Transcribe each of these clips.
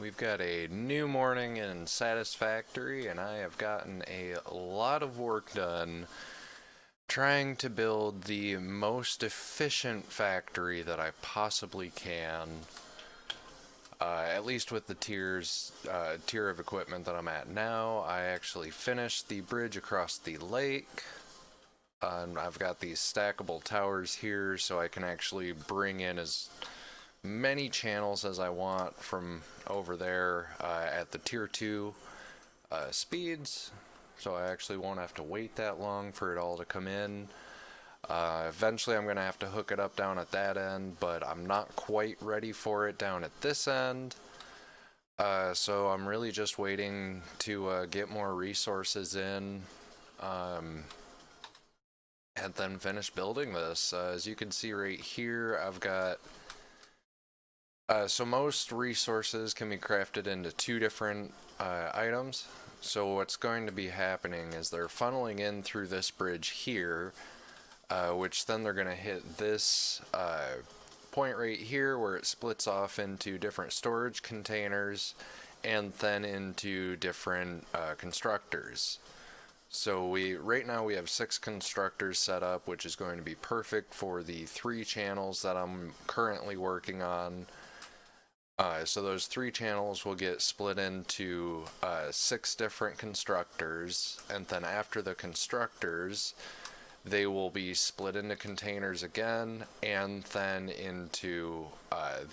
We've got a new morning in Satisfactory, and I have gotten a lot of work done trying to build the most efficient factory that I possibly can, at least with the tier of equipment that I'm at now. I actually finished the bridge across the lake, and I've got these stackable towers here so I can actually bring in as many channels as I want from over there at the tier 2 speeds, so I actually won't have to wait that long for it all to come in. Eventually I'm going to have to hook it up down at that end, but I'm not quite ready for it down at this end. So I'm really just waiting to get more resources in and then finish building this. As you can see right here, I've got so most resources can be crafted into two different items. So what's going to be happening is they're funneling in through this bridge here, which then they're going to hit this point right here where it splits off into different storage containers and then into different constructors. So right now we have 6 constructors set up, which is going to be perfect for the 3 channels that I'm currently working on. So those 3 channels will get split into 6 different constructors, and then after the constructors, they will be split into containers again, and then into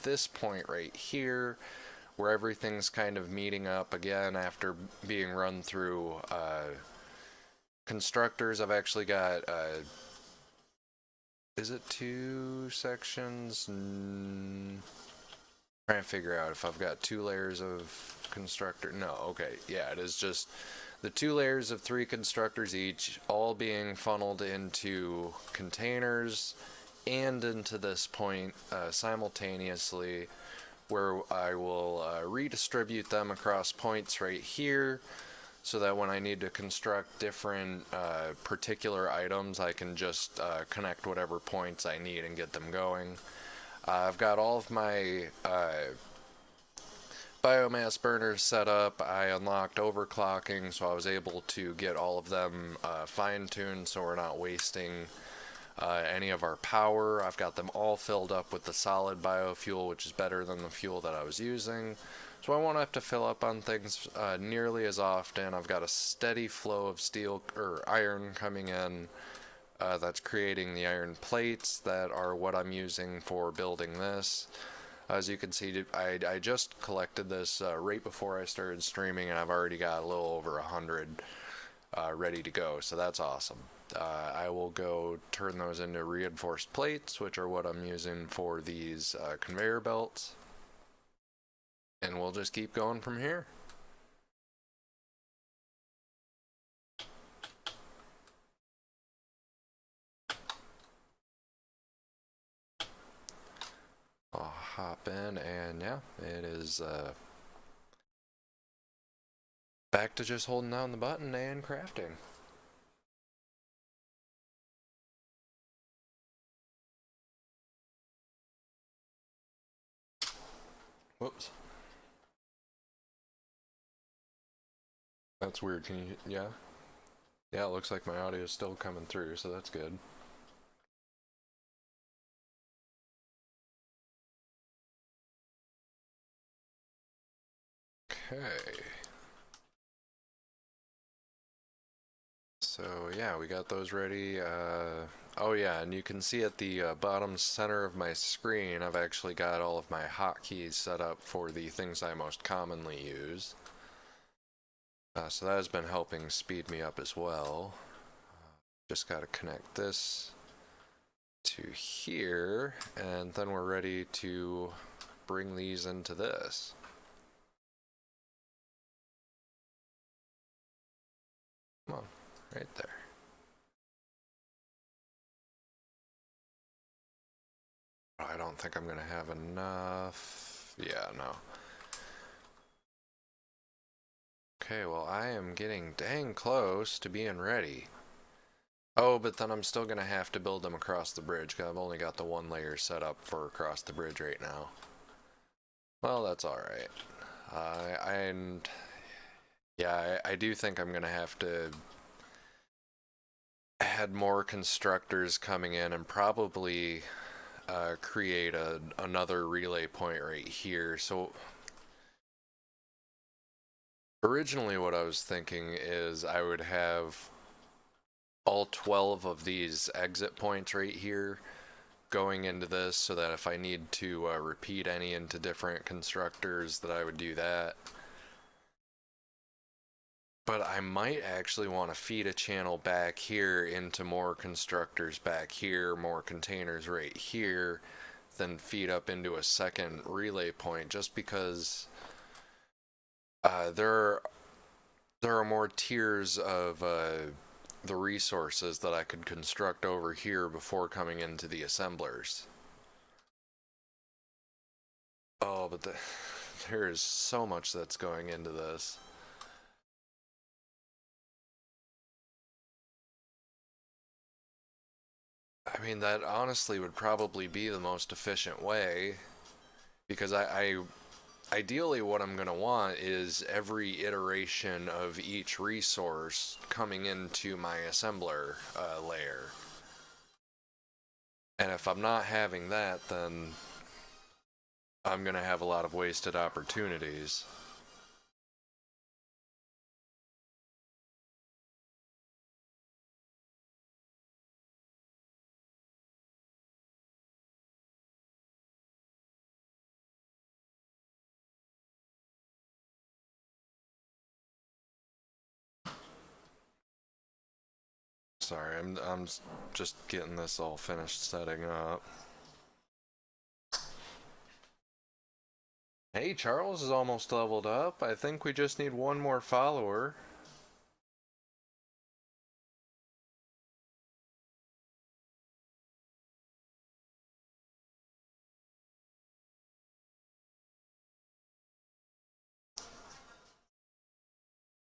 this point right here, where everything's kind of meeting up again after being run through constructors. I've actually got, is it 2 sections? Trying to figure out if I've got 2 layers of constructor. No, okay, yeah, it is just the 2 layers of 3 constructors each, all being funneled into containers and into this point simultaneously, where I will redistribute them across points right here, so that when I need to construct different particular items, I can just connect whatever points I need and get them going. I've got all of my biomass burners set up. I unlocked overclocking, so I was able to get all of them fine-tuned so we're not wasting any of our power. I've got them all filled up with the solid biofuel, which is better than the fuel that I was using. So I won't have to fill up on things nearly as often. I've got a steady flow of steel or iron coming in. That's creating the iron plates that are what I'm using for building this. As you can see, I just collected this right before I started streaming, and I've already got a little over 100 ready to go, so that's awesome. I will go turn those into reinforced plates, which are what I'm using for these conveyor belts, and we'll just keep going from here. I'll hop in, and yeah, it is back to just holding down the button and crafting. Whoops. That's weird. Can you, yeah? Yeah, it looks like my audio is still coming through, so that's good. Okay. So yeah, we got those ready. Oh yeah, and you can see at the bottom center of my screen, I've actually got all of my hotkeys set up for the things I most commonly use. So that has been helping speed me up as well. Just got to connect this to here, and then we're ready to bring these into this. Come on, right there. I don't think I'm gonna have enough. Yeah, no. Okay, well, I am getting dang close to being ready. Oh, but then I'm still gonna have to build them across the bridge, because I've only got the 1 layer set up for across the bridge right now. Well, that's alright. And yeah, I do think I'm gonna have to add more constructors coming in and probably create another relay point right here. So originally what I was thinking is I would have all 12 of these exit points right here going into this so that if I need to repeat any into different constructors that I would do that. But I might actually want to feed a channel back here into more constructors back here, more containers right here, then feed up into a second relay point just because there are more tiers of the resources that I could construct over here before coming into the assemblers. Oh, but there is so much that's going into this. I mean, that honestly would probably be the most efficient way because ideally what I'm going to want is every iteration of each resource coming into my assembler layer. And if I'm not having that, then I'm going to have a lot of wasted opportunities. Sorry, I'm just getting this all finished setting up. Hey, Charles is almost leveled up. I think we just need one more follower.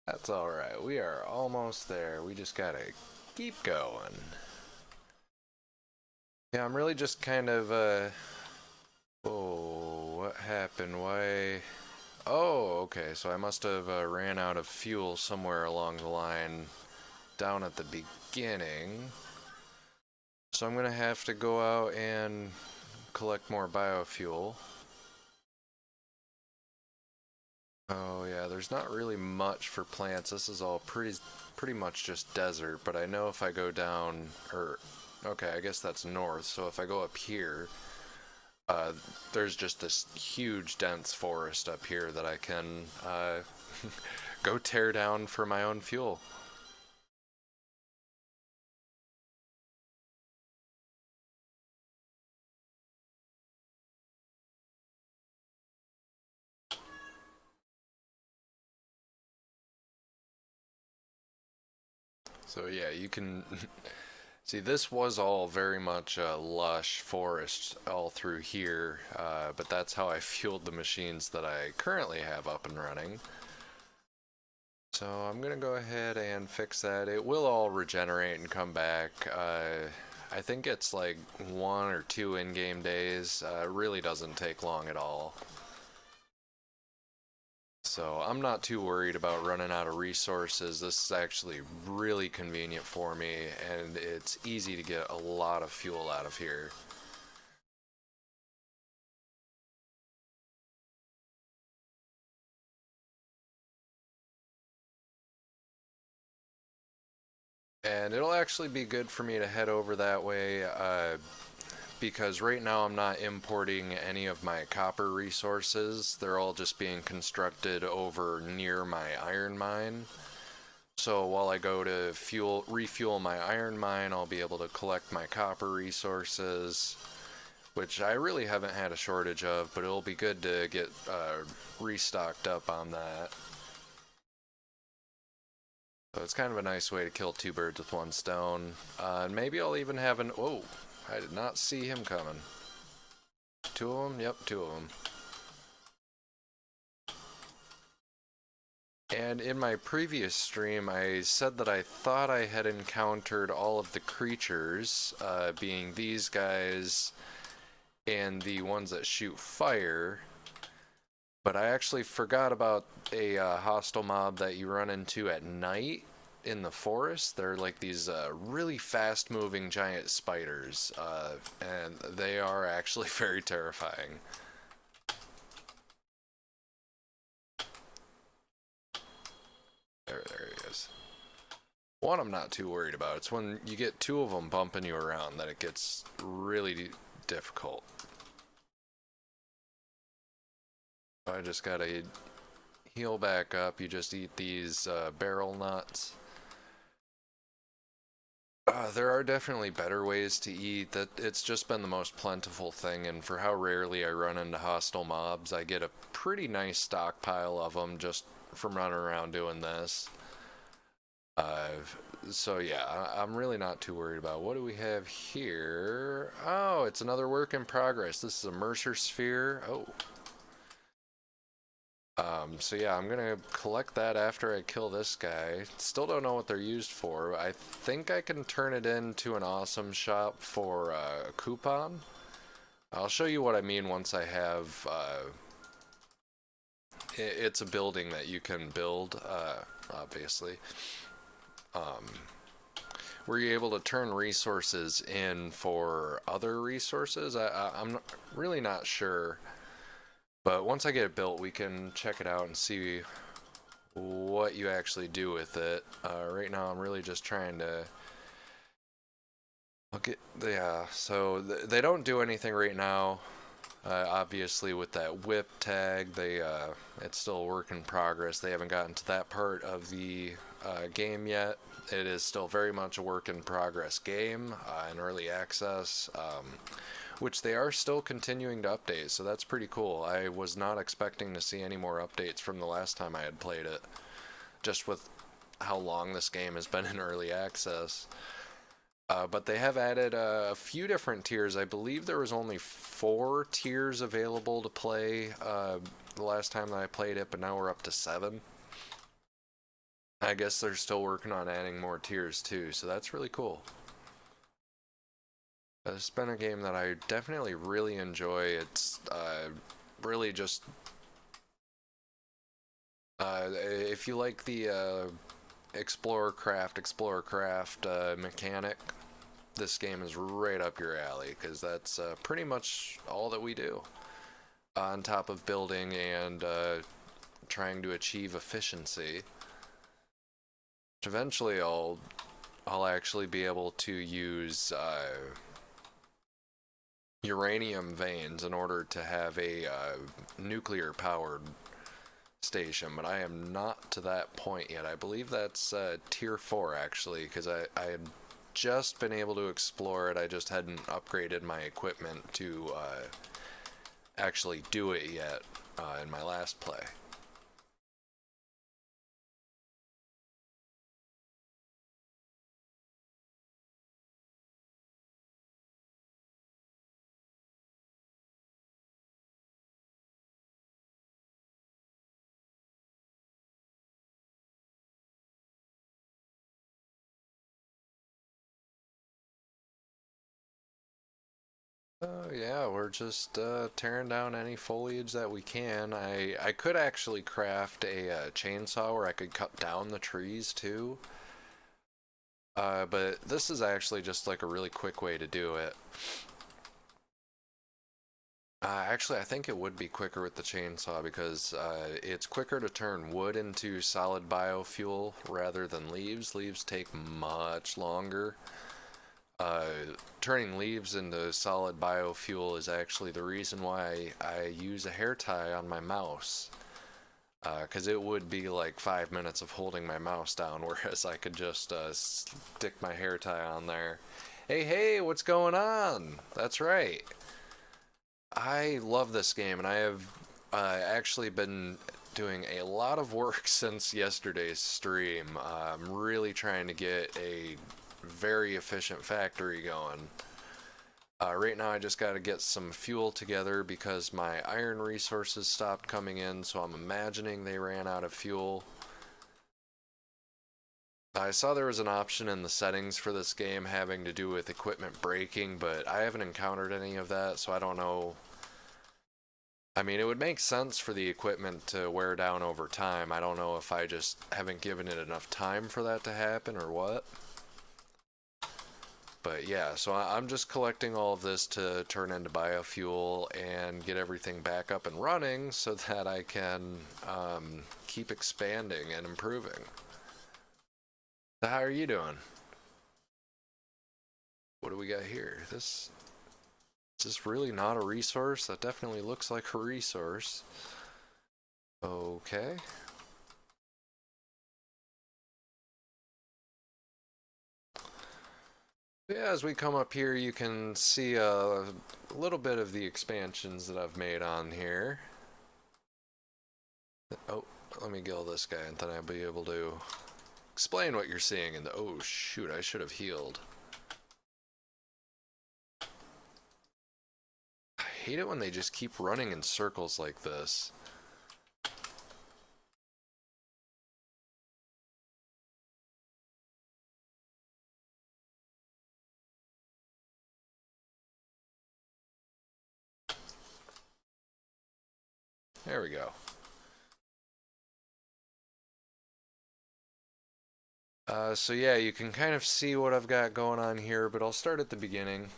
That's alright. We are almost there. We just gotta keep going. Yeah, I'm really just kind of, oh, what happened? Why? Oh, okay, so I must have ran out of fuel somewhere along the line down at the beginning. So I'm gonna have to go out and collect more biofuel. Oh yeah, there's not really much for plants. This is all pretty much just desert, but I know if I go down, or okay, I guess that's north. So if I go up here, uh, there's just this huge dense forest up here that I can go tear down for my own fuel. So yeah, you can see this was all very much lush forest all through here, but that's how I fueled the machines that I currently have up and running. So I'm gonna go ahead and fix that. It will all regenerate and come back. I think it's like 1 or 2 in-game days. Really doesn't take long at all. So I'm not too worried about running out of resources. This is actually really convenient for me, and it's easy to get a lot of fuel out of here. And it'll actually be good for me to head over that way because right now I'm not importing any of my copper resources. They're all just being constructed over near my iron mine. So while I go to refuel my iron mine, I'll be able to collect my copper resources, which I really haven't had a shortage of, but it'll be good to get restocked up on that. So it's kind of a nice way to kill two birds with one stone. And maybe I'll even have an... Oh, I did not see him coming. Two of them? Yep, two of them. And in my previous stream, I said that I thought I had encountered all of the creatures, being these guys and the ones that shoot fire. But I actually forgot about a hostile mob that you run into at night in the forest. They're like these really fast moving giant spiders, and they are actually very terrifying. There he is. One I'm not too worried about. It's when you get two of them bumping you around that it gets really difficult. I just gotta heal back up. You just eat these barrel nuts. There are definitely better ways to eat. That it's just been the most plentiful thing, and for how rarely I run into hostile mobs, I get a pretty nice stockpile of them just from running around doing this. Uh, so yeah, I'm really not too worried about. What do we have here? Oh, it's another work in progress. This is a Mercer sphere. Oh. So yeah, I'm gonna collect that after I kill this guy. Still don't know what they're used for. I think I can turn it into an awesome shop for a coupon. I'll show you what I mean once I have, it's a building that you can build, obviously. Um, were you able to turn resources in for other resources? I'm really not sure. But once I get it built, we can check it out and see what you actually do with it. Right now, I'm really just trying to look at, yeah, so they don't do anything right now. Obviously, with that whip tag, it's still a work in progress. They haven't gotten to that part of the game yet. It is still very much a work in progress game in early access. Which they are still continuing to update, so that's pretty cool. I was not expecting to see any more updates from the last time I had played it, just with how long this game has been in early access. But they have added a few different tiers. I believe there was only 4 tiers available to play the last time that I played it, but now we're up to 7. I guess they're still working on adding more tiers too, so that's really cool. It's been a game that I definitely really enjoy. It's really just if you like the explore craft mechanic, this game is right up your alley because that's pretty much all that we do. On top of building and trying to achieve efficiency, which eventually I'll actually be able to use uranium veins in order to have a nuclear powered station, but I am not to that point yet. I believe that's tier 4 actually, because I had just been able to explore it. I just hadn't upgraded my equipment to actually do it yet in my last play. Yeah, we're just tearing down any foliage that we can. I could actually craft a chainsaw where I could cut down the trees too. But this is actually just like a really quick way to do it. Actually, I think it would be quicker with the chainsaw because it's quicker to turn wood into solid biofuel rather than leaves. Leaves take much longer. Turning leaves into solid biofuel is actually the reason why I use a hair tie on my mouse. Because it would be like 5 minutes of holding my mouse down, whereas I could just stick my hair tie on there. Hey, hey, what's going on? That's right. I love this game, and I have actually been doing a lot of work since yesterday's stream. I'm really trying to get a very efficient factory going. Right now I just got to get some fuel together because my iron resources stopped coming in, so I'm imagining they ran out of fuel. I saw there was an option in the settings for this game having to do with equipment breaking, but I haven't encountered any of that, so I don't know. I mean, it would make sense for the equipment to wear down over time. I don't know if I just haven't given it enough time for that to happen or what. But yeah, so I'm just collecting all of this to turn into biofuel and get everything back up and running so that I can keep expanding and improving. So how are you doing? What do we got here? This is this really not a resource? That definitely looks like a resource. Okay. Yeah, as we come up here, you can see a little bit of the expansions that I've made on here. Oh, let me kill this guy and then I'll be able to explain what you're seeing in the... Oh, shoot, I should have healed. I hate it when they just keep running in circles like this. There we go. So yeah, you can kind of see what I've got going on here, but I'll start at the beginning.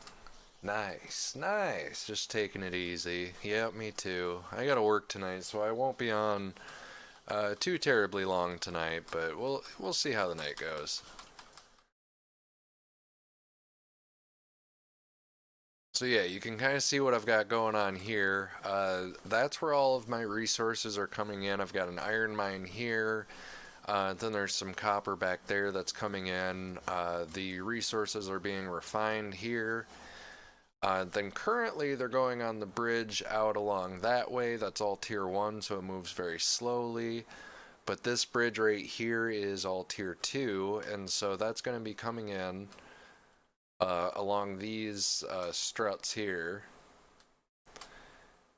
Nice, nice. Just taking it easy. Yep, me too. I gotta work tonight, so I won't be on too terribly long tonight, but we'll see how the night goes. So yeah, you can kind of see what I've got going on here. That's where all of my resources are coming in. I've got an iron mine here. Then there's some copper back there that's coming in. The resources are being refined here. Then currently they're going on the bridge out along that way. That's all tier 1, so it moves very slowly. But this bridge right here is all tier 2, and so that's going to be coming in along these struts here.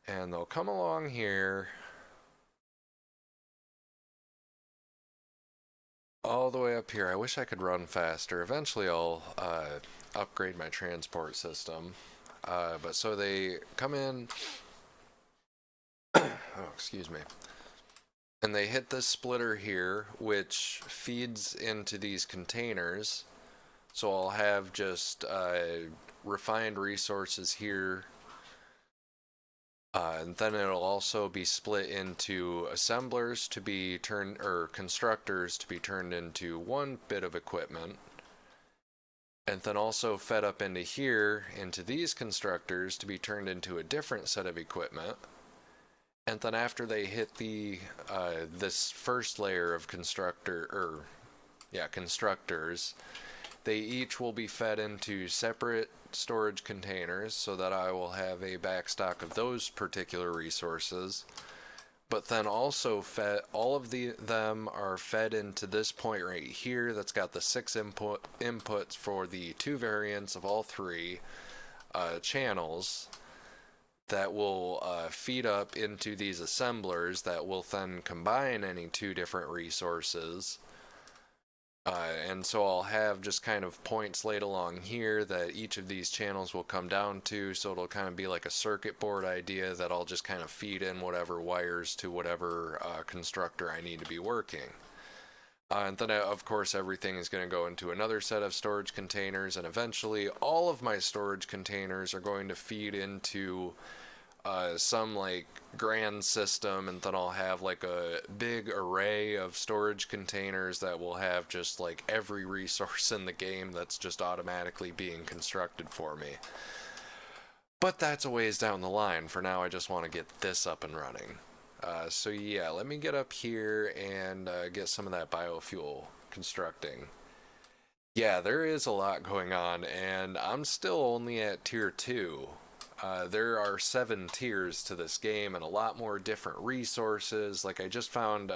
And they'll come along here all the way up here. I wish I could run faster. Eventually I'll upgrade my transport system. But so they come in... Oh, excuse me. And they hit this splitter here, which feeds into these containers. So I'll have just refined resources here. And then it'll also be split into assemblers to be turned, or constructors to be turned into one bit of equipment. And then also fed up into here, into these constructors to be turned into a different set of equipment. And then after they hit the this first layer of constructors, they each will be fed into separate storage containers so that I will have a backstock of those particular resources. But then also fed, all of them are fed into this point right here that's got the 6 inputs for the 2 variants of all 3 channels that will feed up into these assemblers that will then combine any 2 different resources. And so I'll have just kind of points laid along here that each of these channels will come down to, so it'll kind of be like a circuit board idea that I'll just kind of feed in whatever wires to whatever constructor I need to be working. And then of course everything is going to go into another set of storage containers, and eventually all of my storage containers are going to feed into some like grand system, and then I'll have like a big array of storage containers that will have just like every resource in the game that's just automatically being constructed for me. But that's a ways down the line. For now I just want to get this up and running. So yeah, let me get up here and get some of that biofuel constructing. Yeah, there is a lot going on, and I'm still only at tier 2. There are 7 tiers to this game and a lot more different resources. Like I just found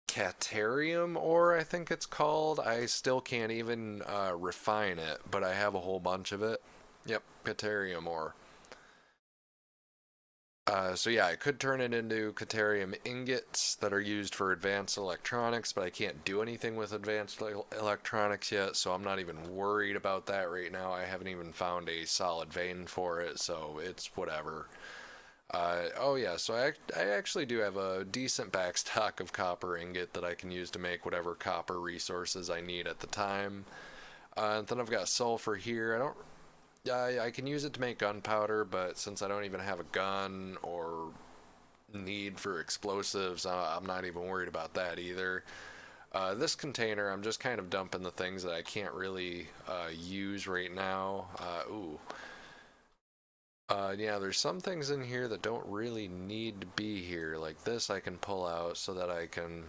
Caterium ore, I think it's called. I still can't even refine it, but I have a whole bunch of it. Yep, Caterium ore. So yeah, I could turn it into Caterium ingots that are used for advanced electronics, but I can't do anything with advanced electronics yet, so I'm not even worried about that right now. I haven't even found a solid vein for it, so it's whatever. Oh yeah, so I actually do have a decent backstock of copper ingot that I can use to make whatever copper resources I need at the time. And then I've got sulfur here. I can use it to make gunpowder, but since I don't even have a gun or need for explosives, I'm not even worried about that either. This container, I'm just kind of dumping the things that I can't really use right now. Yeah, there's some things in here that don't really need to be here. Like this I can pull out so that I can...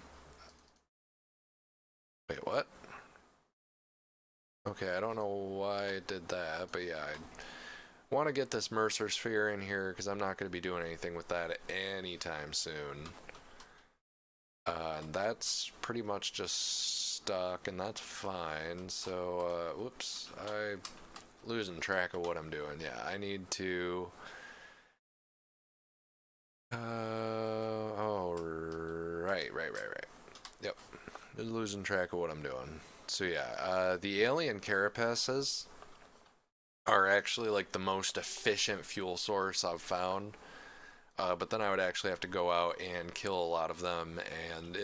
Wait, what? Okay, I don't know why I did that, but yeah, I want to get this Mercer Sphere in here because I'm not going to be doing anything with that anytime soon. And that's pretty much just stuck, and that's fine. So, whoops, I'm losing track of what I'm doing. Yeah, I need to... oh, right. Yep, just losing track of what I'm doing. So yeah, the alien carapaces are actually like the most efficient fuel source I've found. But then I would actually have to go out and kill a lot of them, and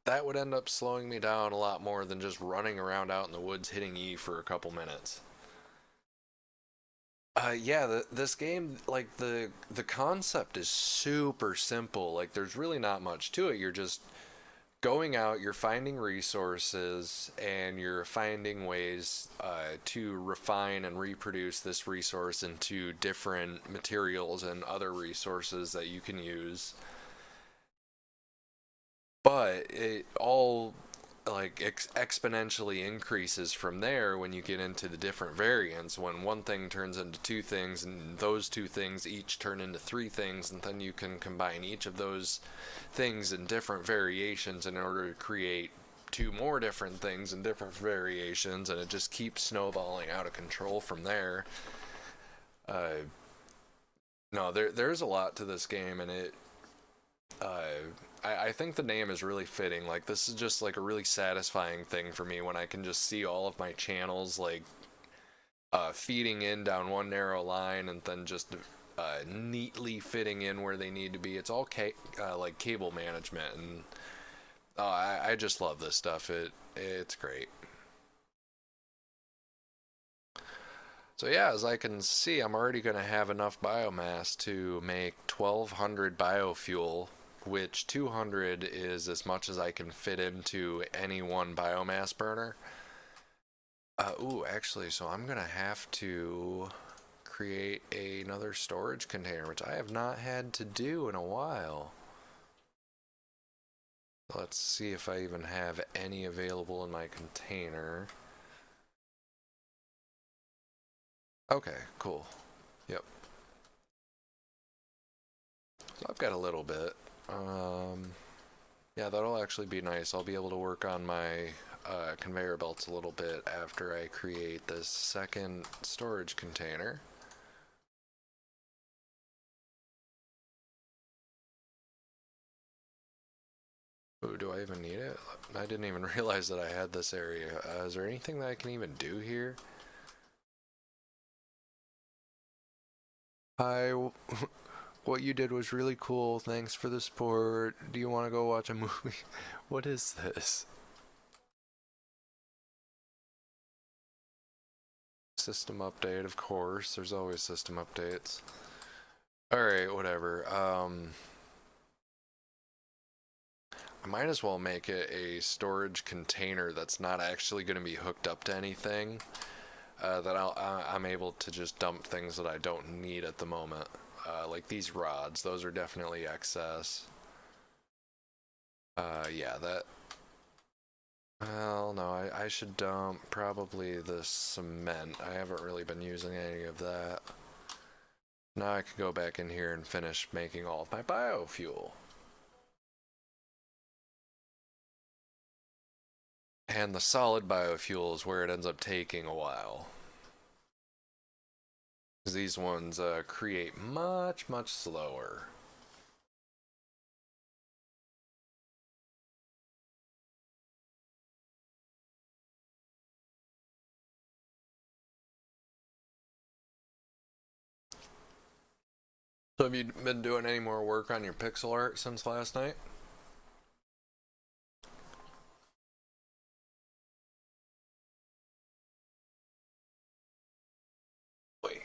that would end up slowing me down a lot more than just running around out in the woods hitting E for a couple minutes. Yeah, this game, like the concept is super simple. Like there's really not much to it. You're just going out, you're finding resources, and you're finding ways to refine and reproduce this resource into different materials and other resources that you can use. But it all like exponentially increases from there when you get into the different variants, when one thing turns into two things and those two things each turn into three things, and then you can combine each of those things in different variations in order to create two more different things in different variations, and it just keeps snowballing out of control from there. uh, no, there's a lot to this game, and uh, I think the name is really fitting. Like, this is just like a really satisfying thing for me when I can just see all of my channels like feeding in down one narrow line and then just neatly fitting in where they need to be. It's all like cable management, and I just love this stuff. It's great. So yeah, as I can see, I'm already going to have enough biomass to make 1,200 biofuel, which 200 is as much as I can fit into any one biomass burner. Actually, so I'm going to have to create another storage container, which I have not had to do in a while. Let's see if I even have any available in my container. Okay, cool. Yep. So I've got a little bit. Um, yeah, that'll actually be nice. I'll be able to work on my conveyor belts a little bit after I create this second storage container. Ooh, do I even need it? I didn't even realize that I had this area. Is there anything that I can even do here? Hi, what you did was really cool. Thanks for the support. Do you want to go watch a movie? What is this? System update, of course. There's always system updates. Alright, whatever. I might as well make it a storage container that's not actually going to be hooked up to anything. That I'm able to just dump things that I don't need at the moment. Like these rods, those are definitely excess. Yeah, that... Well, no, I should dump probably the cement. I haven't really been using any of that. Now I can go back in here and finish making all of my biofuel. And the solid biofuel is where it ends up taking a while. Because these ones create much slower. So have you been doing any more work on your pixel art since last night? Wait.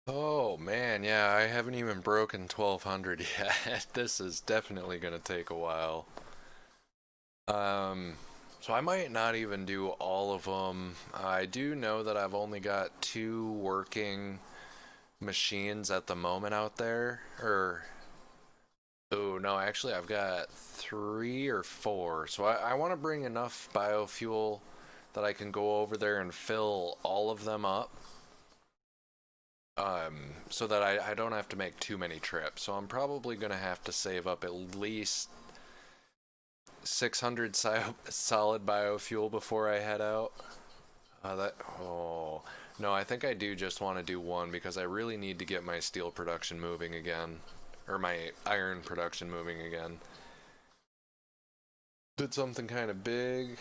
Oh man, yeah, I haven't even broken 1200 yet. This is definitely gonna take a while. Um, so I might not even do all of them. I do know that I've only got two working machines at the moment out there. Oh no, actually I've got three or four. So I want to bring enough biofuel that I can go over there and fill all of them up. So that I don't have to make too many trips. So I'm probably going to have to save up at least 600 solid biofuel before I head out. Oh no, I think I do just want to do one because I really need to get my steel production moving again, or my iron production moving again. Did something kind of big.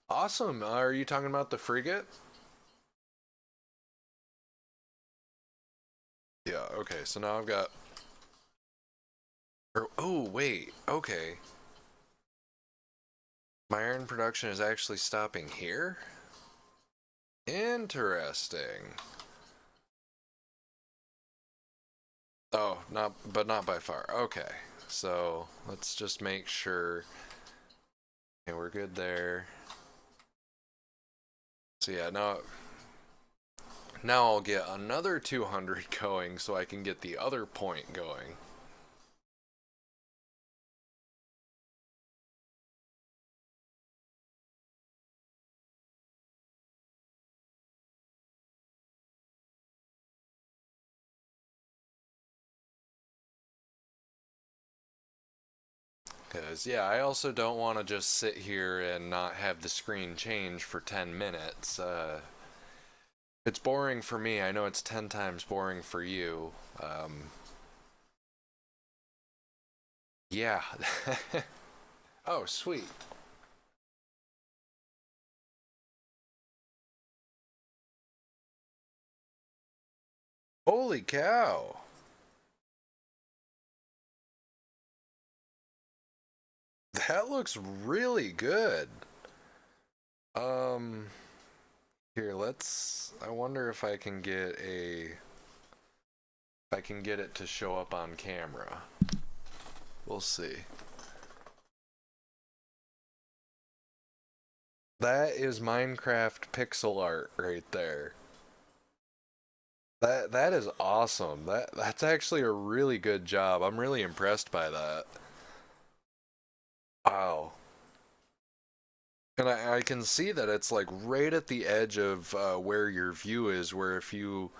Awesome. Are you talking about the frigate? Yeah. Okay. So now I've got. Oh wait. Okay. My iron production is actually stopping here. Interesting. Oh, not by far. Okay. So let's just make sure. Okay, we're good there. So yeah, now I'll get another 200 going so I can get the other point going. Because, yeah, I also don't want to just sit here and not have the screen change for 10 minutes. It's boring for me. I know it's 10 times boring for you. Yeah. Oh, sweet. Holy cow. That looks really good. Um, Here, I wonder if I can get it to show up on camera. We'll see. That is Minecraft pixel art right there. That is awesome. That's actually a really good job. I'm really impressed by that. Wow. And I can see that it's like right at the edge of where your view is, where if you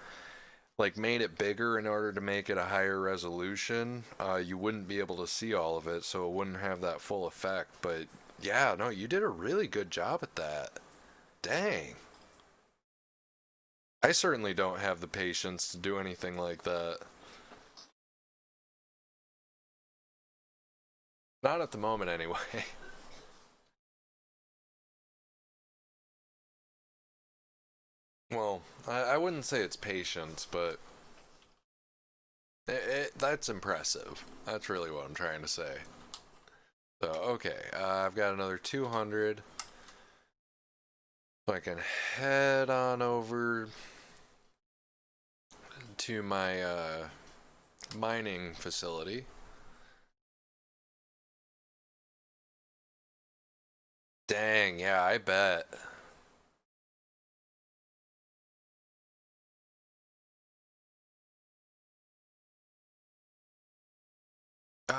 like made it bigger in order to make it a higher resolution, you wouldn't be able to see all of it, so it wouldn't have that full effect. But yeah, no, you did a really good job at that. Dang. I certainly don't have the patience to do anything like that. Not at the moment, anyway. Well, I wouldn't say it's patience, but that's impressive. That's really what I'm trying to say. So, okay, I've got another 200. So I can head on over to my mining facility. Dang, yeah, I bet.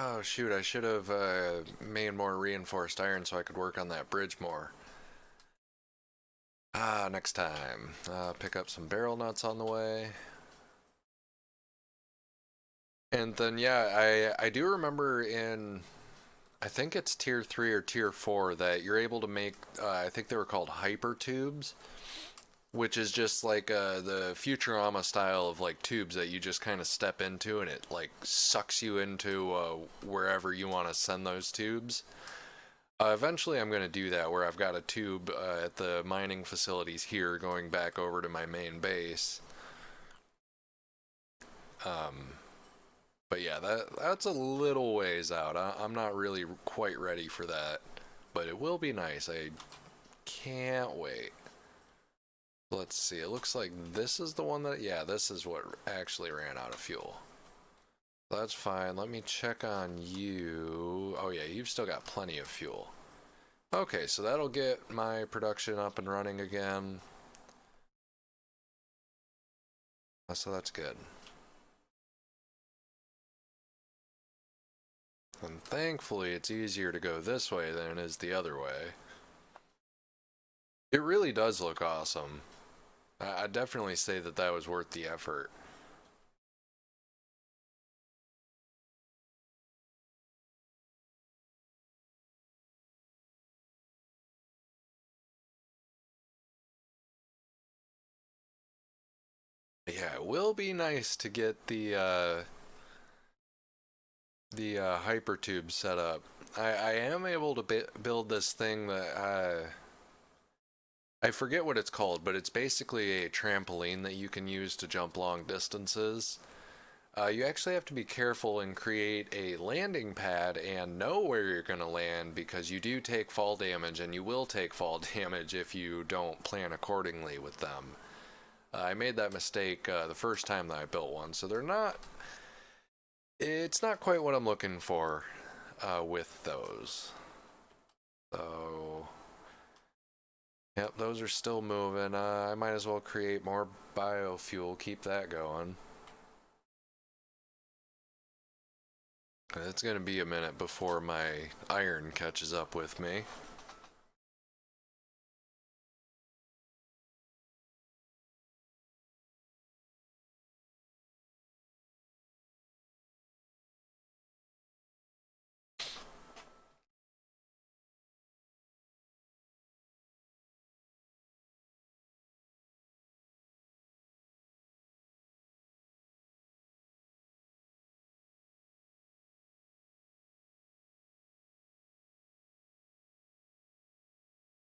Oh shoot, I should have made more reinforced iron so I could work on that bridge more. Ah, next time. Pick up some barrel nuts on the way. And then yeah, I do remember in I think it's tier 3 or tier 4 that you're able to make I think they were called hyper tubes, which is just like the Futurama style of like tubes that you just kind of step into and it like sucks you into wherever you want to send those tubes. Eventually, I'm going to do that where I've got a tube at the mining facilities here going back over to my main base. Um, but yeah, that's a little ways out. I'm not really quite ready for that, but it will be nice. I can't wait. Let's see. It looks like this is the one that, yeah, this is what actually ran out of fuel. That's fine. Let me check on you. Oh yeah, you've still got plenty of fuel. Okay, so that'll get my production up and running again. So that's good. And thankfully, it's easier to go this way than it is the other way. It really does look awesome. I'd definitely say that that was worth the effort. Yeah, it will be nice to get the hypertube set up. I am able to build this thing that I forget what it's called, but it's basically a trampoline that you can use to jump long distances. You actually have to be careful and create a landing pad and know where you're going to land because you do take fall damage and you will take fall damage if you don't plan accordingly with them. I made that mistake the first time that I built one, so they're not. It's not quite what I'm looking for with those. So, yep, those are still moving. I might as well create more biofuel, keep that going. It's going to be a minute before my iron catches up with me.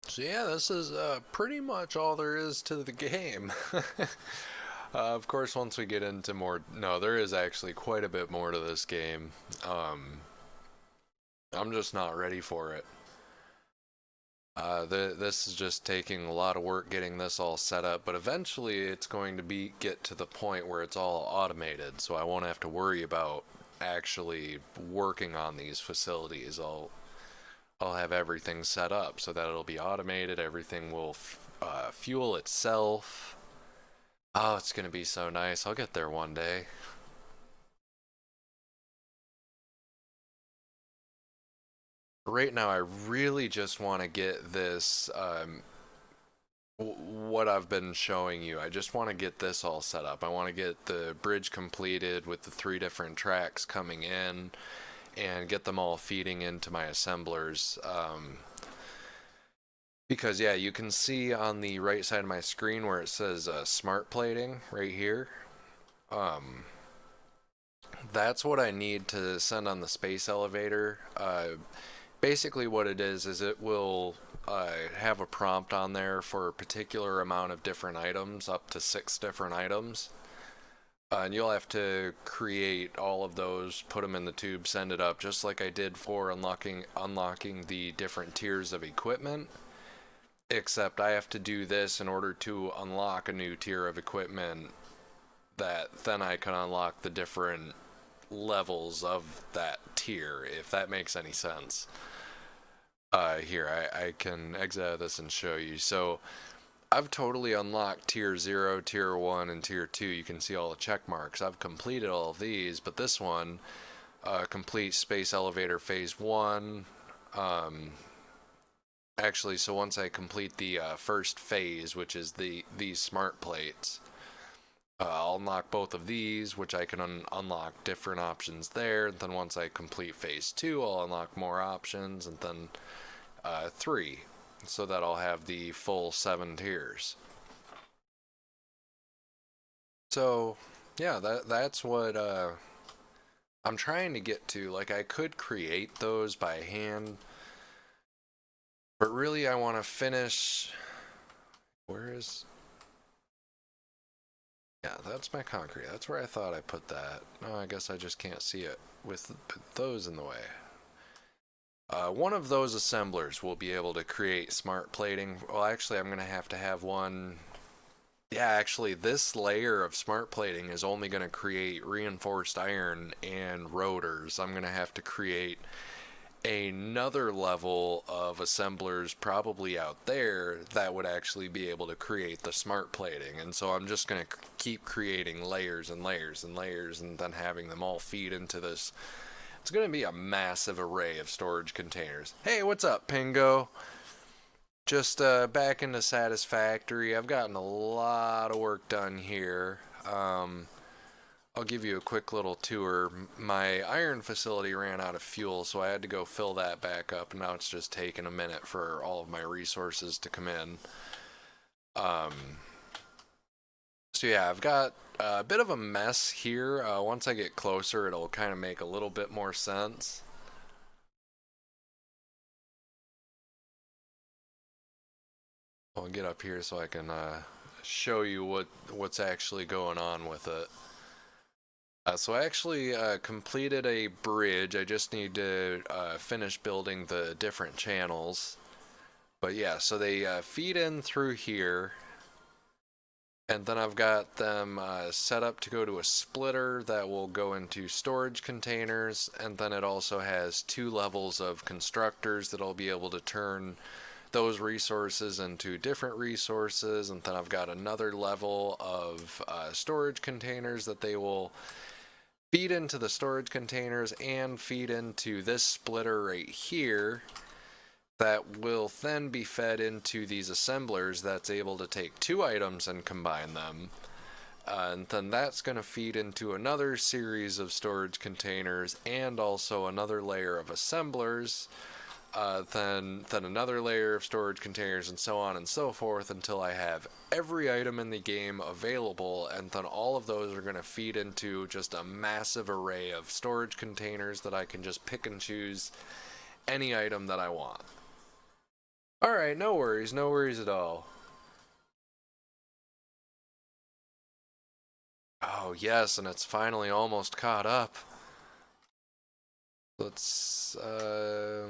So yeah, this is pretty much all there is to the game. Of course, once we get into more, no, there is actually quite a bit more to this game. Um, I'm just not ready for it. This is just taking a lot of work getting this all set up, but eventually it's going to get to the point where it's all automated, so I won't have to worry about actually working on these facilities. I'll have everything set up so that it'll be automated. Everything will fuel itself. Oh, it's gonna be so nice. I'll get there one day. Right now, I really just want to get this what I've been showing you. I just want to get this all set up. I want to get the bridge completed with the 3 different tracks coming in and get them all feeding into my assemblers. Because yeah, you can see on the right side of my screen where it says smart plating right here. Um, that's what I need to send on the space elevator. Basically what it is it will have a prompt on there for a particular amount of different items, up to 6 different items. And you'll have to create all of those, put them in the tube, send it up, just like I did for unlocking the different tiers of equipment. Except I have to do this in order to unlock a new tier of equipment that then I can unlock the different levels of that tier, if that makes any sense. Here, I can exit out of this and show you. So I've totally unlocked tier 0, tier 1, and tier 2. You can see all the check marks. I've completed all of these, but this one, complete space elevator phase 1. Actually, so once I complete the first phase, which is these smart plates, I'll unlock both of these, which I can unlock different options there. And then once I complete phase 2, I'll unlock more options, and then 3, so that I'll have the full 7 tiers. So yeah, that's what I'm trying to get to. Like, I could create those by hand, but really I want to finish. Where is? Yeah, that's my concrete. That's where I thought I put that. No, I guess I just can't see it with those in the way. One of those assemblers will be able to create smart plating. Well, actually, I'm going to have one. Yeah, actually, this layer of smart plating is only going to create reinforced iron and rotors. I'm going to have to create another level of assemblers probably out there that would actually be able to create the smart plating. And so I'm just going to keep creating layers and layers and layers, and then having them all feed into this. It's going to be a massive array of storage containers. Hey, what's up, Pingo? Just back into Satisfactory. I've gotten a lot of work done here. I'll give you a quick little tour. My iron facility ran out of fuel, so I had to go fill that back up. Now it's just taking a minute for all of my resources to come in. So yeah, I've got a bit of a mess here. Once I get closer, it'll kind of make a little bit more sense. I'll get up here so I can show you what's actually going on with it. So I actually completed a bridge. I just need to finish building the different channels. But yeah, so they feed in through here. And then I've got them set up to go to a splitter that will go into storage containers. And then it also has 2 levels of constructors that I'll be able to turn those resources into different resources. And then I've got another level of storage containers that they will feed into the storage containers and feed into this splitter right here that will then be fed into these assemblers that's able to take 2 items and combine them. And then that's going to feed into another series of storage containers and also another layer of assemblers, then another layer of storage containers, and so on and so forth until I have every item in the game available. And then all of those are going to feed into just a massive array of storage containers that I can just pick and choose any item that I want. Alright, no worries at all. Oh yes, and it's finally almost caught up. Let's yeah,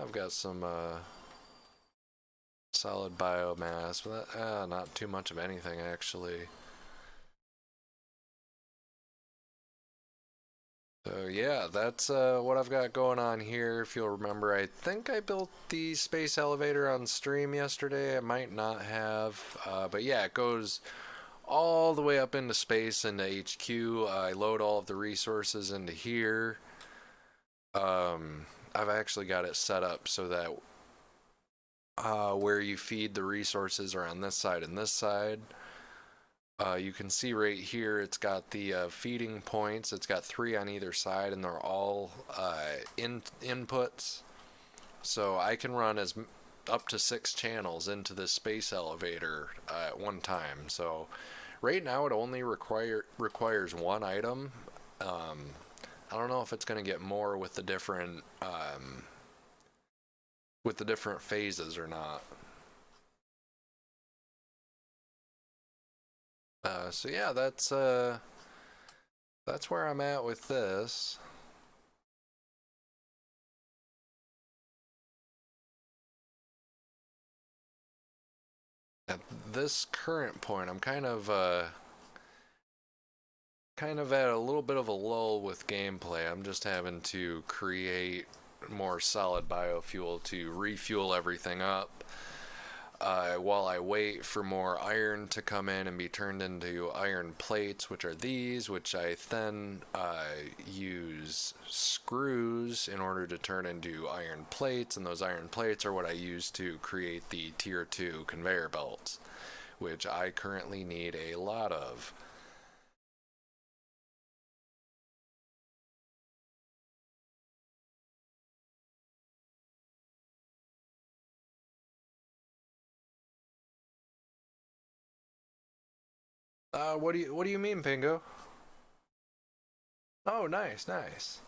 I've got some solid biomass, but not too much of anything actually. So yeah, that's what I've got going on here. If you'll remember, I think I built the space elevator on stream yesterday. I might not have, but yeah, it goes all the way up into space, into HQ. I load all of the resources into here. I've actually got it set up so that where you feed the resources are on this side and this side. You can see right here it's got the feeding points. It's got 3 on either side, and they're all inputs. So I can run up to 6 channels into this space elevator at one time. So right now it only requires 1 item. I don't know if it's going to get more with the different phases or not. So yeah, that's where I'm at with this. At this current point, I'm kind of at a little bit of a lull with gameplay. I'm just having to create more solid biofuel to refuel everything up. while I wait for more iron to come in and be turned into iron plates, which are these, which I then use screws in order to turn into iron plates, and those iron plates are what I use to create the tier 2 conveyor belts, which I currently need a lot of. What do you mean, Pingo? Oh, nice, nice.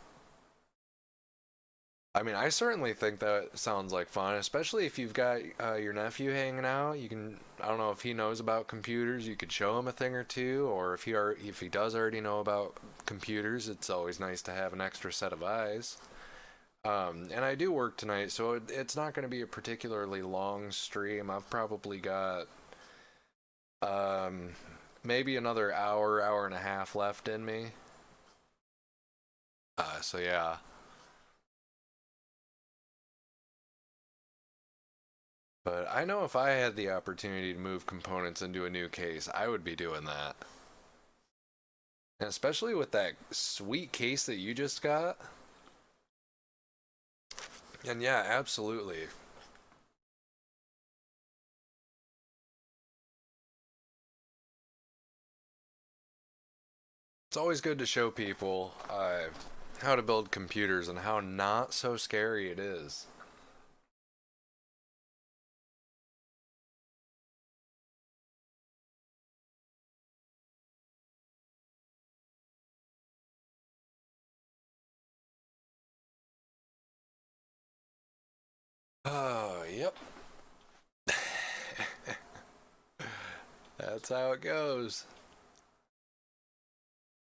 I mean, I certainly think that sounds like fun, especially if you've got your nephew hanging out. You can, I don't know if he knows about computers. You could show him a thing or two, or if he does already know about computers, it's always nice to have an extra set of eyes. And I do work tonight, so it's not going to be a particularly long stream. I've probably got um, maybe another hour, hour and a half left in me. So yeah. But I know if I had the opportunity to move components into a new case, I would be doing that. And especially with that sweet case that you just got. And yeah, absolutely. It's always good to show people how to build computers and how not so scary it is. Oh, yep. That's how it goes.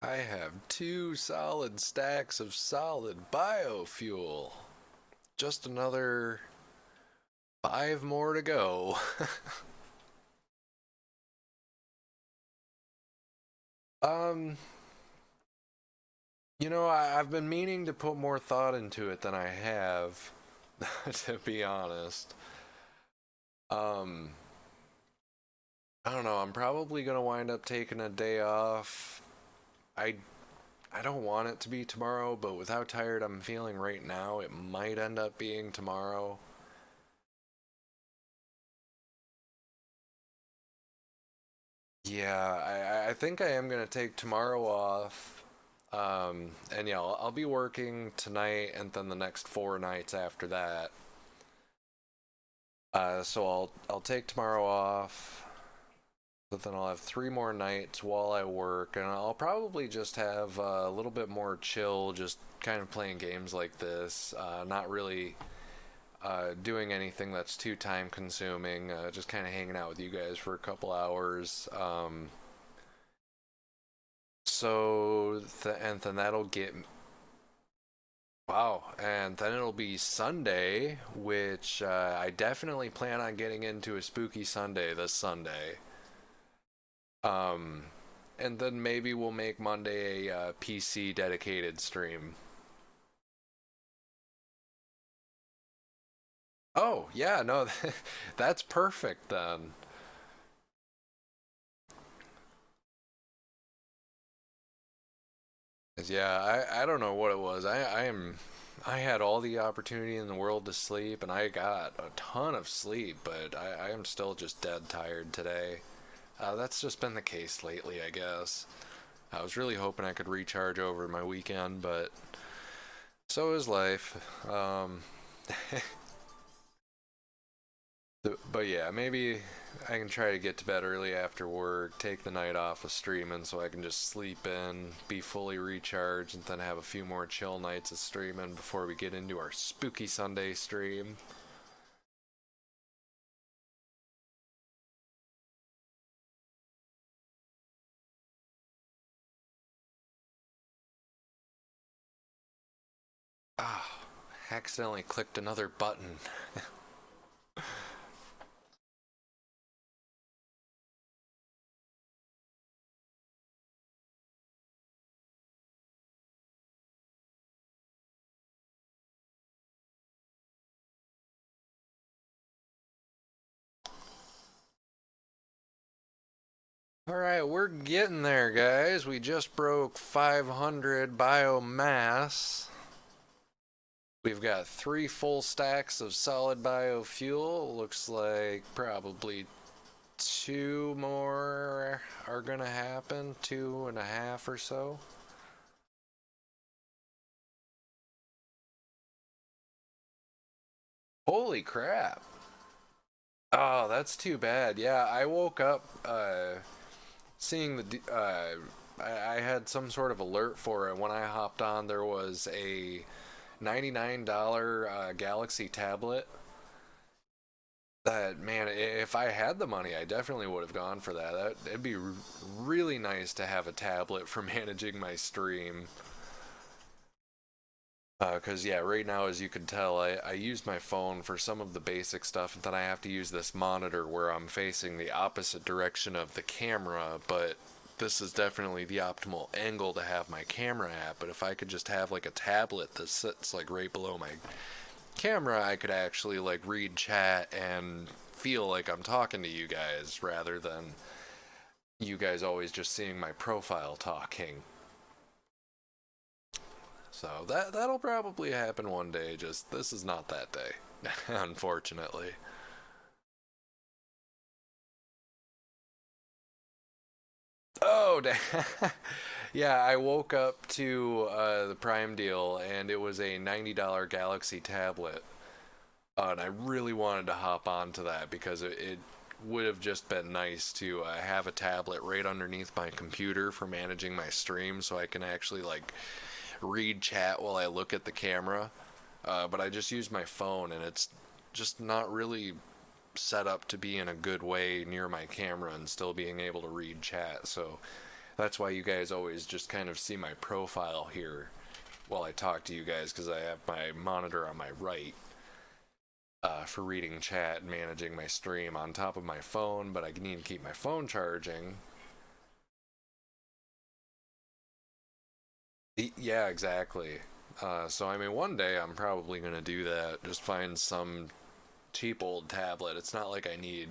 I have 2 solid stacks of solid biofuel. Just another 5 more to go. um, I've been meaning to put more thought into it than I have, to be honest. Um, I don't know. I'm probably gonna wind up taking a day off. I I don't want it to be tomorrow, but with how tired I'm feeling right now, it might end up being tomorrow. Yeah, I think I am gonna take tomorrow off. And yeah, I'll be working tonight and then the next 4 nights after that. So I'll take tomorrow off, but then I'll have 3 more nights while I work, and I'll probably just have a little bit more chill, just kind of playing games like this. Not really doing anything that's too time consuming. Just kind of hanging out with you guys for a couple hours. And then that'll get wow, and then it'll be Sunday, which I definitely plan on getting into a spooky Sunday this Sunday. Um, and then maybe we'll make Monday a PC dedicated stream. Oh, yeah, no, that's perfect then. 'Cause, yeah, I don't know what it was. I had all the opportunity in the world to sleep, and I got a ton of sleep, but I am still just dead tired today. That's just been the case lately, I guess. I was really hoping I could recharge over my weekend, but so is life. But yeah, maybe I can try to get to bed early after work, take the night off of streaming so I can just sleep in, be fully recharged, and then have a few more chill nights of streaming before we get into our spooky Sunday stream. Ah, accidentally clicked another button. Alright, we're getting there, guys. We just broke 500 biomass. We've got 3 full stacks of solid biofuel. Looks like probably 2 more are gonna happen, 2.5 or so. Holy crap. Oh, that's too bad. Yeah, I woke up seeing I had some sort of alert for it. When I hopped on, there was a $99 Galaxy tablet. That, man, if I had the money, I definitely would have gone for that. It'd be really nice to have a tablet for managing my stream. Because, yeah, right now, as you can tell, I use my phone for some of the basic stuff, and then I have to use this monitor where I'm facing the opposite direction of the camera, but this is definitely the optimal angle to have my camera at. But if I could just have, like, a tablet that sits, like, right below my camera, I could actually, like, read chat and feel like I'm talking to you guys rather than you guys always just seeing my profile talking. So that'll probably happen one day. Just this is not that day, unfortunately. Oh, yeah. I woke up to the Prime deal, and it was a $90 Galaxy tablet, and I really wanted to hop onto that because it would have just been nice to have a tablet right underneath my computer for managing my stream, so I can actually like read chat while I look at the camera. But I just use my phone, and it's just not really set up to be in a good way near my camera and still being able to read chat. So that's why you guys always just kind of see my profile here while I talk to you guys, because I have my monitor on my right for reading chat and managing my stream on top of my phone, but I need to keep my phone charging. Yeah, exactly. So I mean, one day I'm probably gonna do that. Just find some cheap old tablet. It's not like I need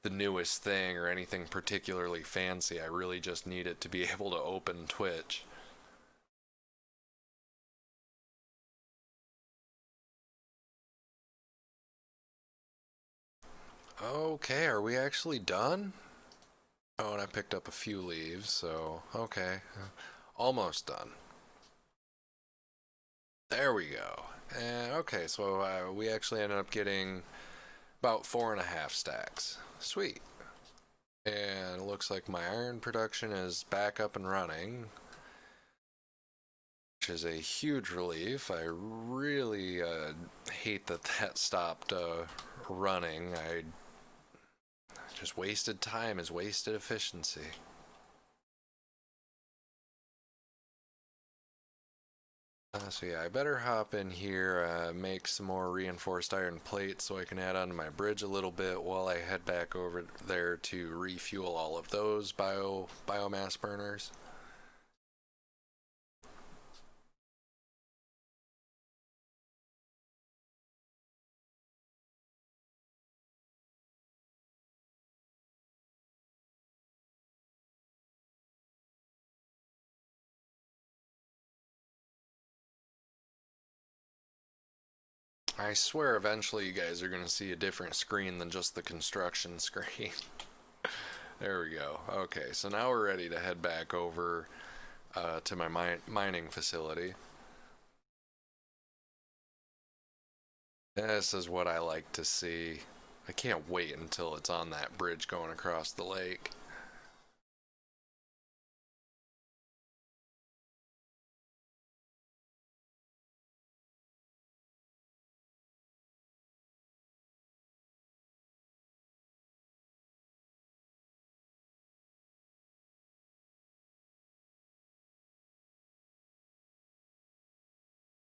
the newest thing or anything particularly fancy. I really just need it to be able to open Twitch. Okay, are we actually done? Oh, and I picked up a few leaves, so okay. Almost done. There we go. And okay, so we actually ended up getting about 4.5 stacks. Sweet. And it looks like my iron production is back up and running, which is a huge relief. I really hate that that stopped running. I just wasted time is wasted efficiency. So yeah, I better hop in here, make some more reinforced iron plates so I can add onto my bridge a little bit while I head back over there to refuel all of those biomass burners. I swear eventually you guys are going to see a different screen than just the construction screen. There we go. Okay, so now we're ready to head back over to my mining facility. This is what I like to see. I can't wait until it's on that bridge going across the lake.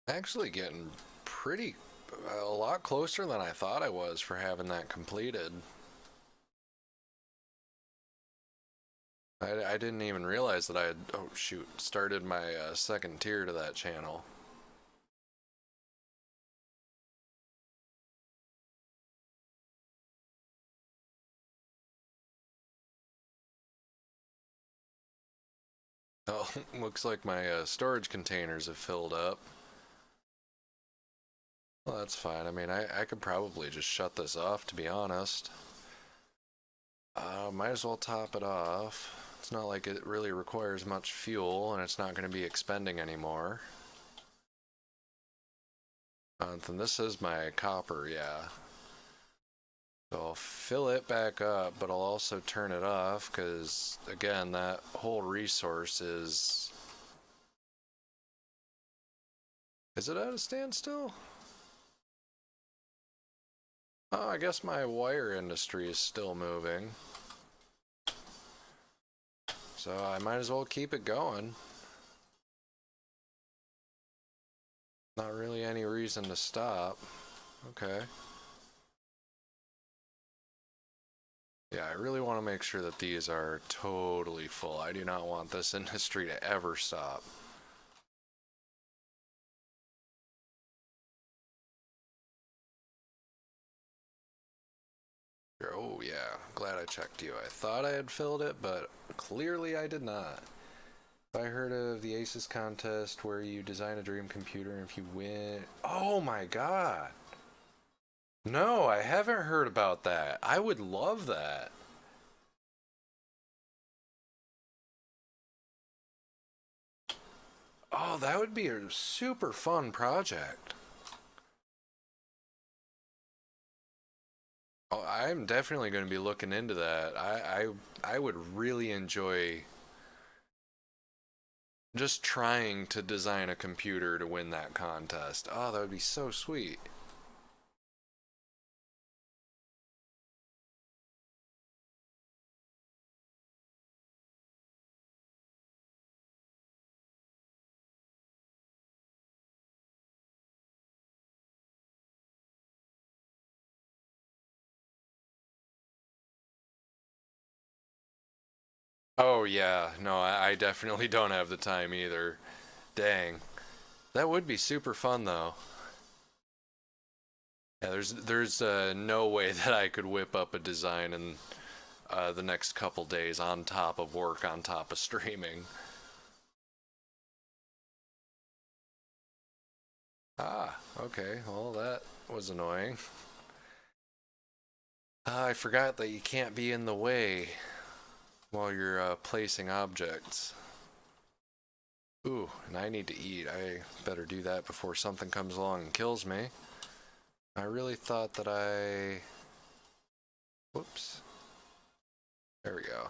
Actually getting pretty a lot closer than I thought I was for having that completed. I didn't even realize that I had, oh shoot, started my second tier to that channel. Oh, looks like my storage containers have filled up. Well, that's fine. I mean, I could probably just shut this off, to be honest. Might as well top it off. It's not like it really requires much fuel, and it's not going to be expending anymore. Then this is my copper, yeah. So I'll fill it back up, but I'll also turn it off, because, again, that whole resource is... Is it at a standstill? Oh, I guess my wire industry is still moving. So I might as well keep it going. Not really any reason to stop. Okay. Yeah, I really want to make sure that these are totally full. I do not want this industry to ever stop. Oh yeah, glad I checked you. I thought I had filled it, but clearly I did not. I heard of the ACES contest where you design a dream computer and if you win... Oh my god! No, I haven't heard about that. I would love that. Oh, that would be a super fun project. Oh, I'm definitely going to be looking into that. I would really enjoy just trying to design a computer to win that contest. Oh, that would be so sweet. Oh yeah, no, I definitely don't have the time either. Dang. That would be super fun though. Yeah, there's no way that I could whip up a design in the next couple days on top of work, on top of streaming. Ah, okay. Well, that was annoying. I forgot that you can't be in the way while you're placing objects. Ooh, and I need to eat. I better do that before something comes along and kills me. I really thought that I... Whoops. There we go.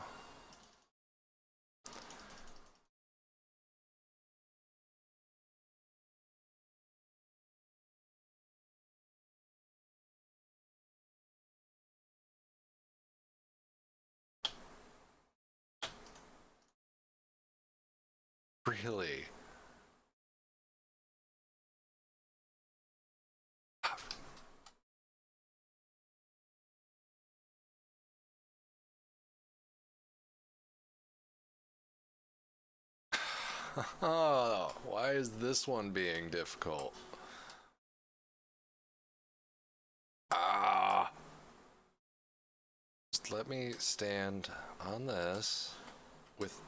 Really? Oh, why is this one being difficult? Ah! Just let me stand on this with...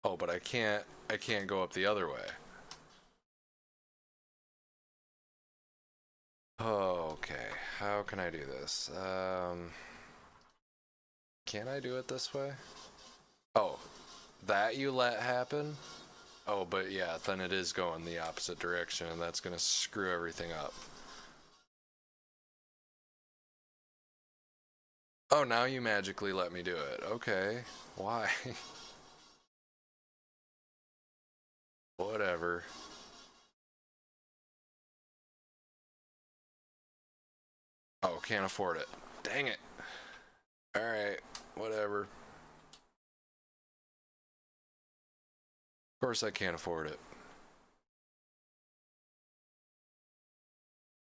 Oh, but I can't go up the other way. Okay, how can I do this? Can I do it this way? Oh, that you let happen? Oh, but yeah, then it is going the opposite direction, and that's gonna screw everything up. Oh, now you magically let me do it. Okay, why? Whatever. Oh, can't afford it. Dang it. Alright, whatever. Of course I can't afford it.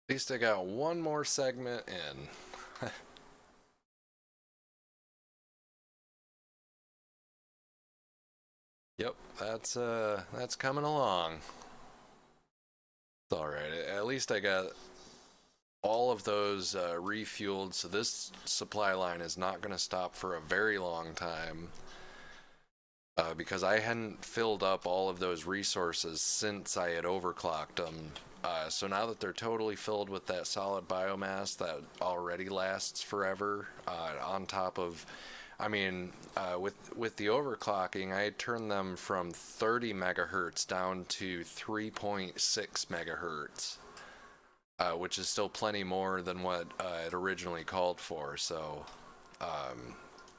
At least I got one more segment in. Yep, that's coming along. It's alright. At least I got all of those refueled, so this supply line is not going to stop for a very long time. Because I hadn't filled up all of those resources since I had overclocked them. So now that they're totally filled with that solid biomass that already lasts forever, on top of, I mean, with the overclocking, I had turned them from 30 megahertz down to 3.6 megahertz, which is still plenty more than what it originally called for. So,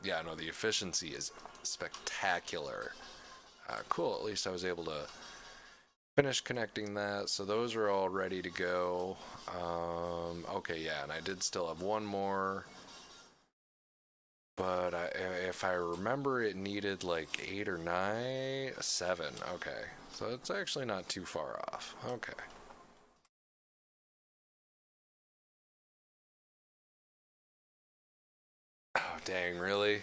yeah, no, the efficiency is spectacular. Cool, at least I was able to finish connecting that, so those are all ready to go. Okay, yeah, and I did still have one more, but if I remember, it needed like 8 or 9, 7. Okay, so it's actually not too far off. Okay. Oh, dang, really?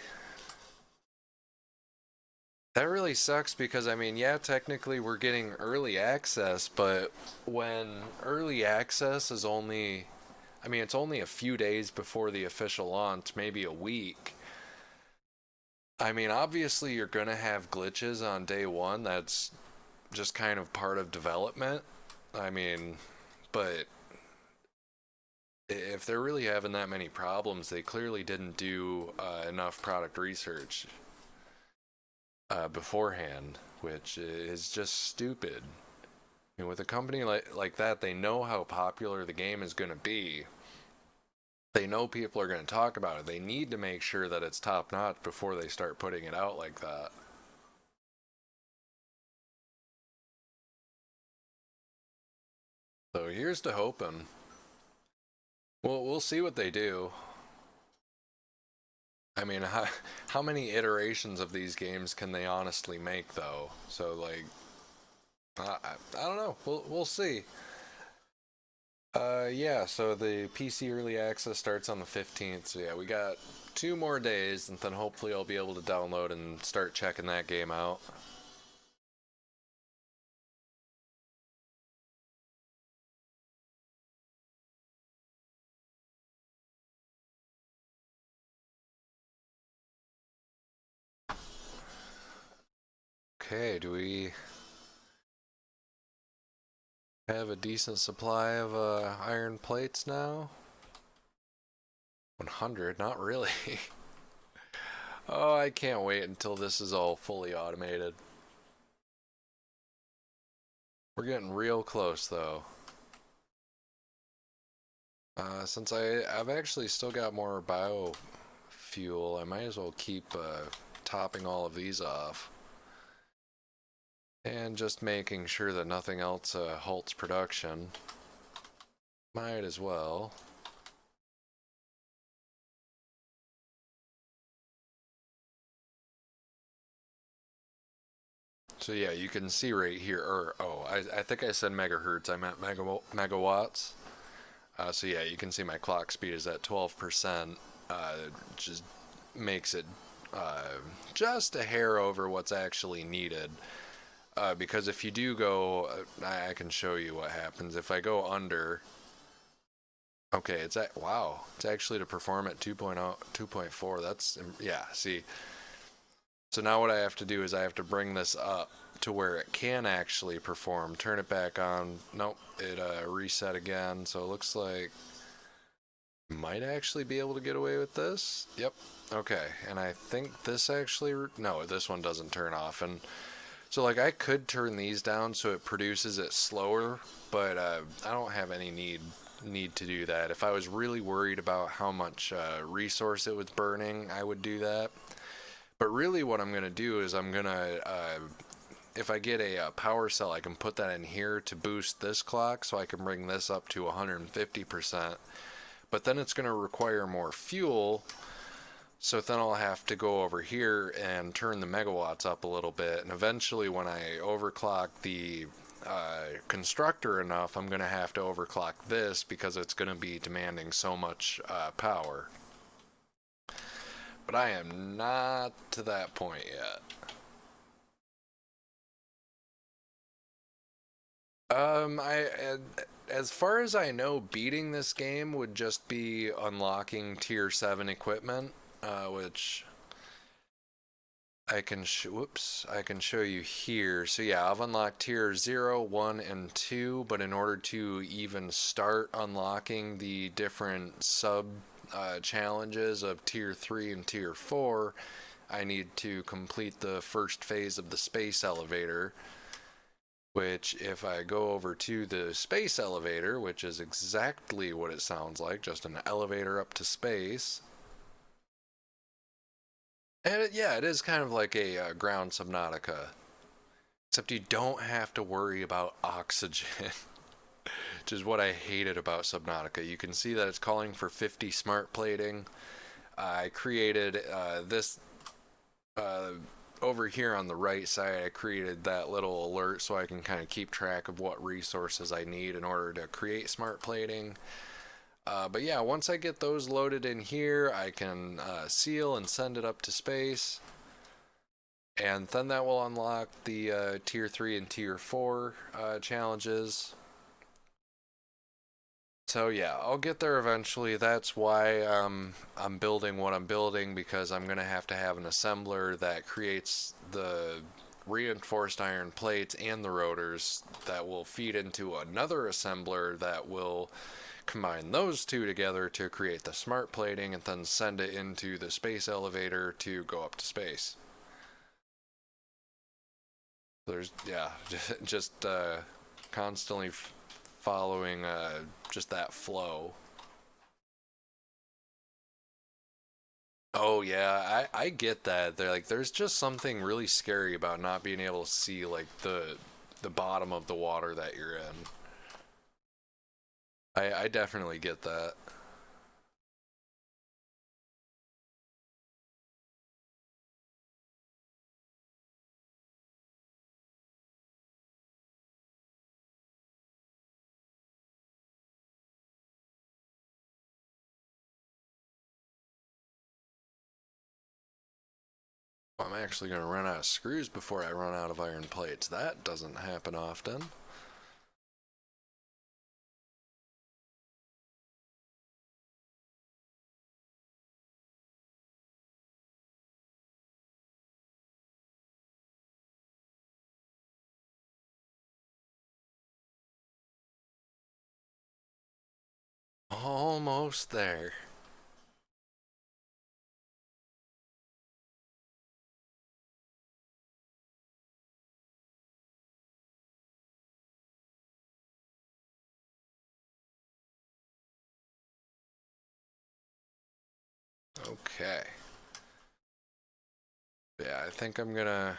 That really sucks because, I mean, yeah, technically we're getting early access, but when early access is only, I mean, it's only a few days before the official launch, maybe a week. I mean, obviously you're going to have glitches on day one. That's just kind of part of development. I mean, but if they're really having that many problems, they clearly didn't do enough product research beforehand, which is just stupid. I mean, with a company like that, they know how popular the game is going to be. They know people are going to talk about it. They need to make sure that it's top notch before they start putting it out like that. So here's to hoping. Well, we'll see what they do. I mean, how many iterations of these games can they honestly make, though? So, like, I don't know. We'll see. Yeah. So the PC early access starts on the 15th. So yeah, we got 2 more days, and then hopefully I'll be able to download and start checking that game out. Okay. Do we have a decent supply of iron plates now? 100? Not really. Oh, I can't wait until this is all fully automated. We're getting real close though. Since I've actually still got more biofuel, I might as well keep topping all of these off. And just making sure that nothing else halts production. Might as well. So yeah, you can see right here, or oh, I think I said megahertz, I meant megawatts. So yeah, you can see my clock speed is at 12%, just makes it just a hair over what's actually needed. Because if you do go, I can show you what happens. If I go under, okay, it's at, wow, it's actually to perform at 2.0, 2.4. That's, yeah, see. So now what I have to do is I have to bring this up to where it can actually perform, turn it back on. Nope, it reset again. So it looks like might actually be able to get away with this. Yep. Okay. And I think this actually, no, this one doesn't turn off. And so like I could turn these down so it produces it slower, but I don't have any need to do that. If I was really worried about how much resource it was burning, I would do that. But really what I'm going to do is I'm going to, if I get a power cell, I can put that in here to boost this clock so I can bring this up to 150%. But then it's going to require more fuel, so then I'll have to go over here and turn the megawatts up a little bit. And eventually when I overclock the constructor enough, I'm going to have to overclock this because it's going to be demanding so much power. But I am not to that point yet. As far as I know, beating this game would just be unlocking tier 7 equipment, which I can show you here. So yeah, I've unlocked tier 0, 1, and 2, but in order to even start unlocking the different sub challenges of tier 3 and tier 4, I need to complete the first phase of the space elevator, which if I go over to the space elevator, which is exactly what it sounds like, just an elevator up to space. And yeah, it is kind of like a ground Subnautica, except you don't have to worry about oxygen, which is what I hated about Subnautica. You can see that it's calling for 50 smart plating. I created this uh, over here on the right side. I created that little alert so I can kind of keep track of what resources I need in order to create smart plating. But yeah, once I get those loaded in here, I can seal and send it up to space. And then that will unlock the tier 3 and tier 4 challenges. So yeah, I'll get there eventually. That's why I'm building what I'm building, because I'm going to have an assembler that creates the reinforced iron plates and the rotors that will feed into another assembler that will combine those two together to create the smart plating and then send it into the space elevator to go up to space. There's, yeah, just constantly following just that flow. Oh yeah, I get that. They're like, there's just something really scary about not being able to see like the bottom of the water that you're in. I definitely get that. I'm actually gonna run out of screws before I run out of iron plates. That doesn't happen often. Almost there. Okay. Yeah, I think I'm gonna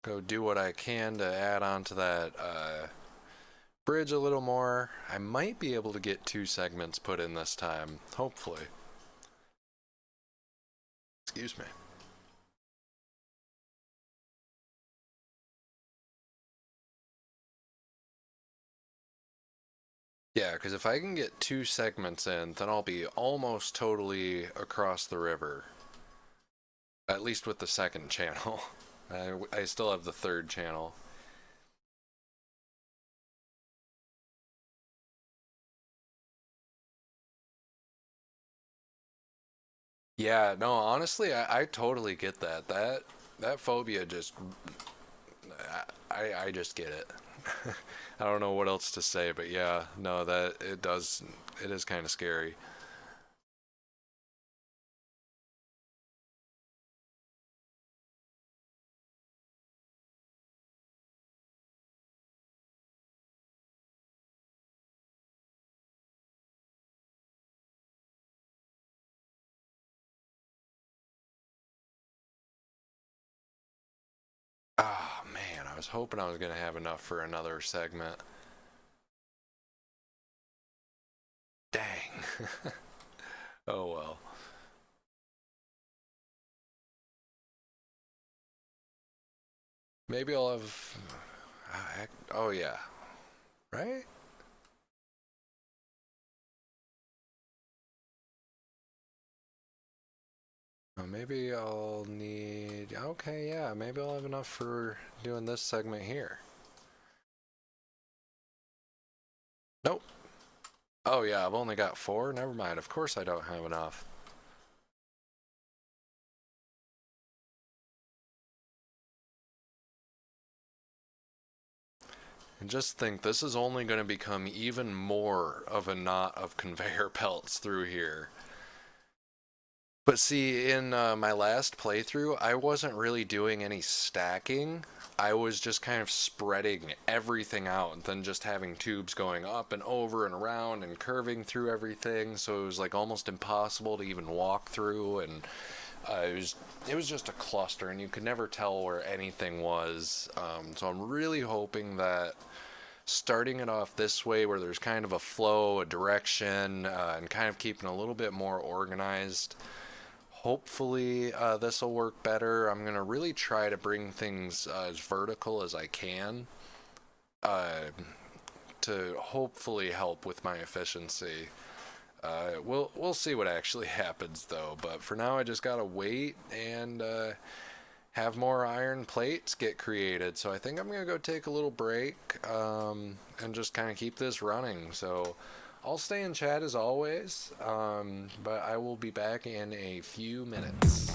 go do what I can to add on to that bridge a little more. I might be able to get 2 segments put in this time, hopefully. Excuse me. Yeah, because if I can get 2 segments in, then I'll be almost totally across the river. At least with the second channel. I still have the third channel. Yeah, no, honestly, I totally get that. That phobia just I just get it. I don't know what else to say, but yeah, no, that it is kind of scary. Ah, oh, man, I was hoping I was gonna have enough for another segment. Dang. Oh well. Maybe I'll have. Oh yeah, right? Maybe I'll need. Okay, yeah, maybe I'll have enough for doing this segment here. Nope. Oh yeah, I've only got 4. Never mind. Of course I don't have enough. And just think, this is only going to become even more of a knot of conveyor belts through here. But see, in my last playthrough, I wasn't really doing any stacking. I was just kind of spreading everything out and then just having tubes going up and over and around and curving through everything. So it was like almost impossible to even walk through, and it was just a cluster, and you could never tell where anything was. So I'm really hoping that starting it off this way, where there's kind of a flow, a direction, and kind of keeping a little bit more organized. Hopefully, this will work better. I'm going to really try to bring things as vertical as I can uh, to hopefully help with my efficiency. We'll see what actually happens though. But for now, I just gotta wait and have more iron plates get created. So I think I'm gonna go take a little break and just kind of keep this running. So I'll stay in chat as always, but I will be back in a few minutes.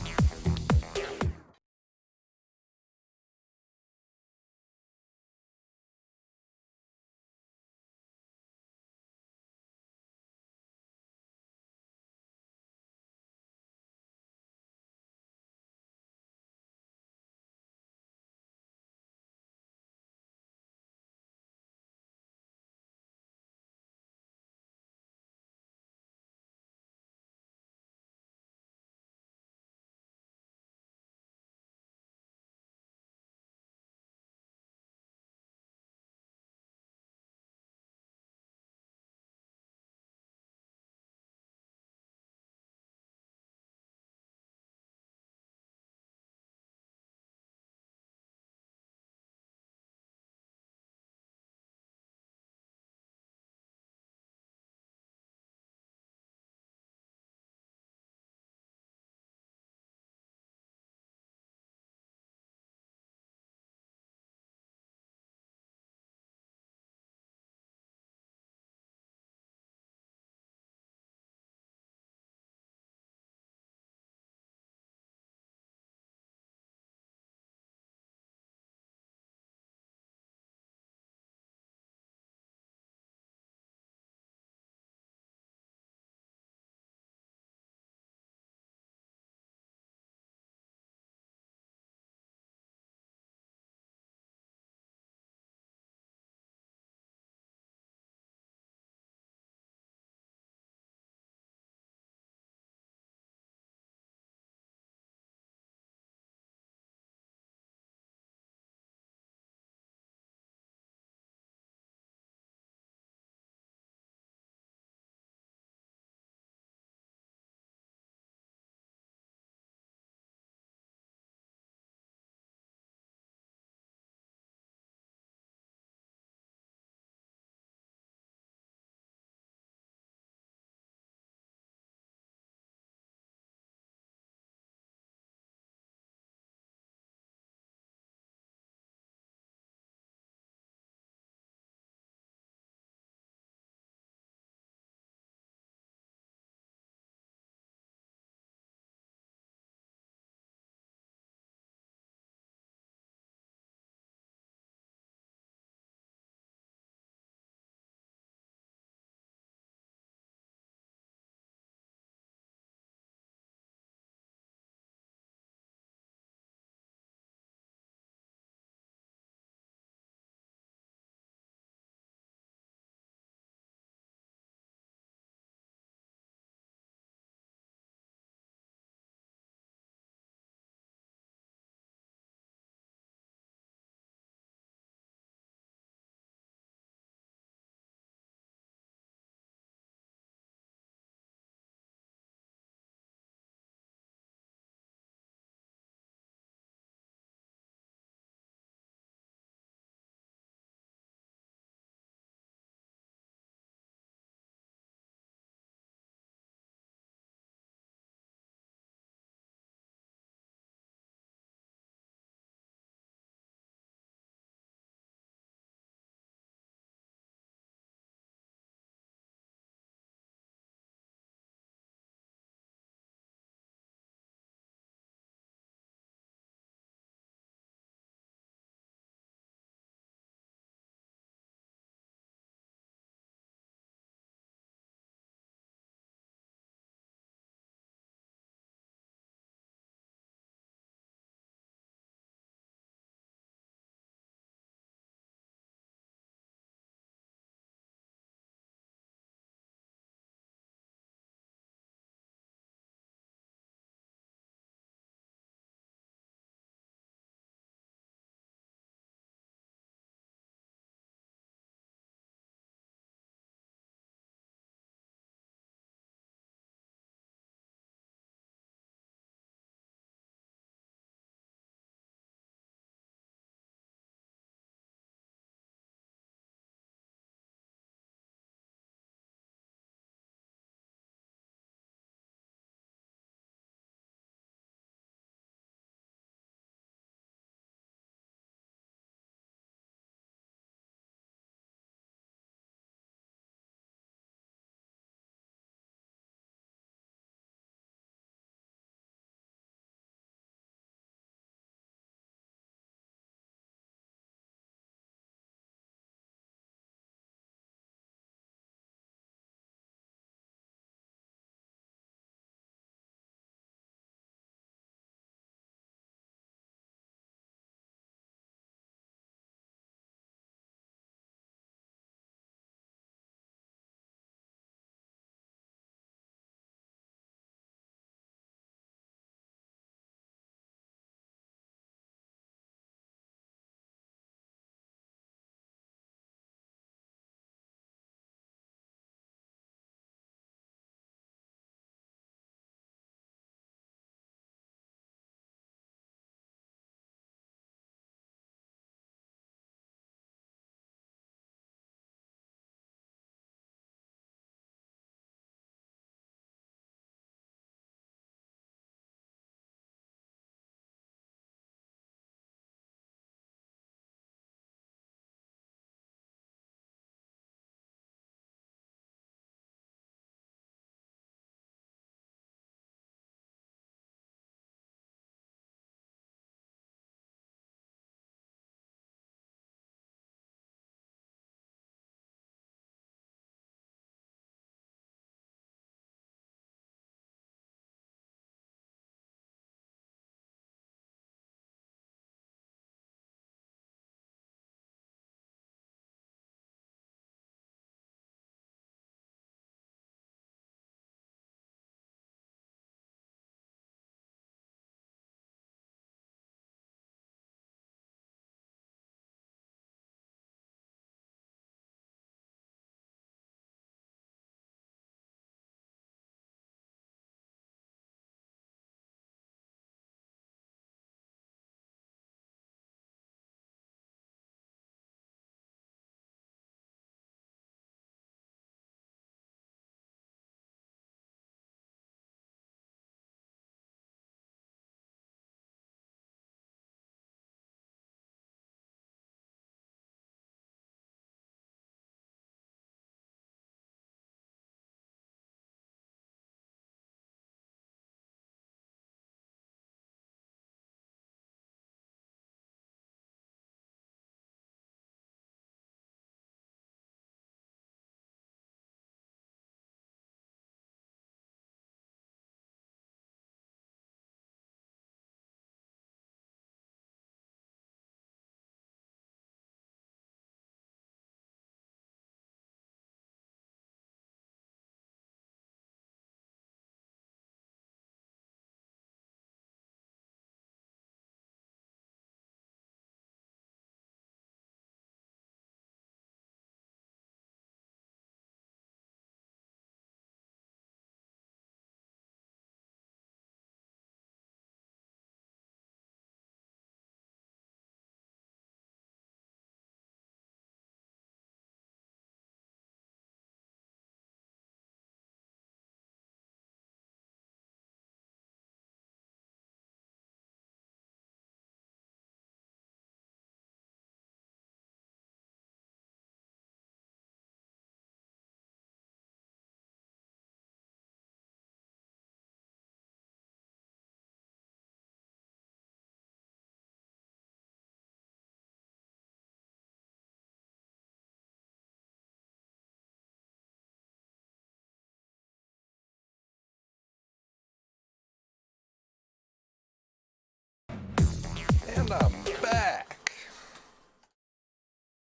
I'm back.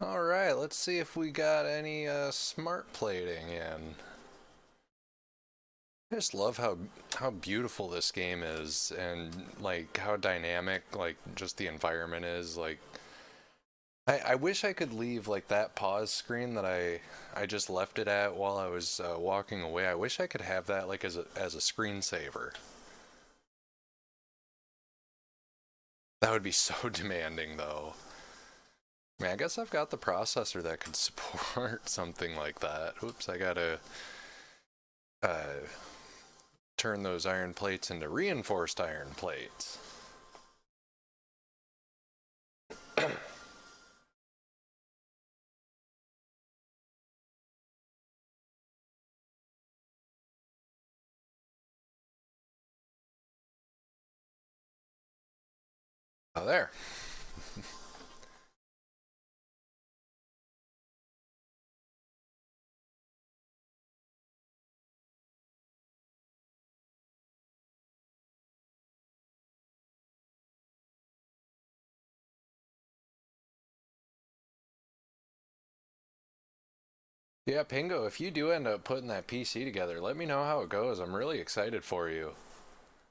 Alright, let's see if we got any smart plating in. I just love how beautiful this game is, and like how dynamic like just the environment is. Like I wish I could leave like that pause screen that I just left it at while I was walking away. I wish I could have that like as a screensaver. That would be so demanding though. I mean, I guess I've got the processor that could support something like that. Oops, I gotta uh, turn those iron plates into reinforced iron plates. Oh, there. Yeah, Pingo, if you do end up putting that PC together, let me know how it goes. I'm really excited for you.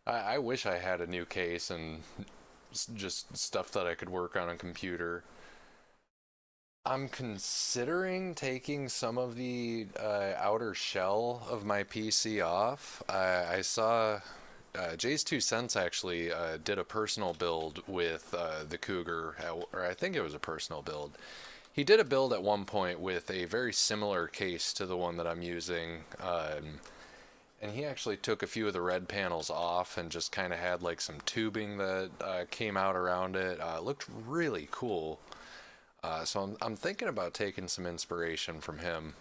I wish I had a new case and just stuff that I could work on a computer. I'm considering taking some of the outer shell of my PC off. I saw Jay's Two Cents actually did a personal build with the Cougar, or I think it was a personal build. He did a build at one point with a very similar case to the one that I'm using, and he actually took a few of the red panels off and just kind of had like some tubing that came out around it. It looked really cool. So I'm thinking about taking some inspiration from him.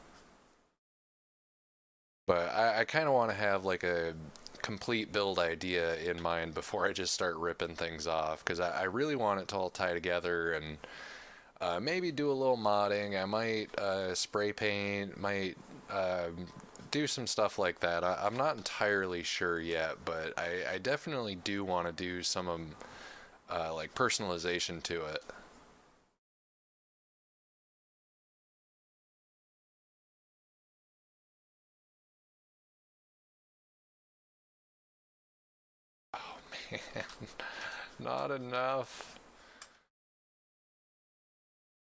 But I kind of want to have like a complete build idea in mind before I just start ripping things off, because I really want it to all tie together, and maybe do a little modding. I might spray paint, might do some stuff like that. I'm not entirely sure yet, but I definitely do want to do some like personalization to it. Oh man, not enough.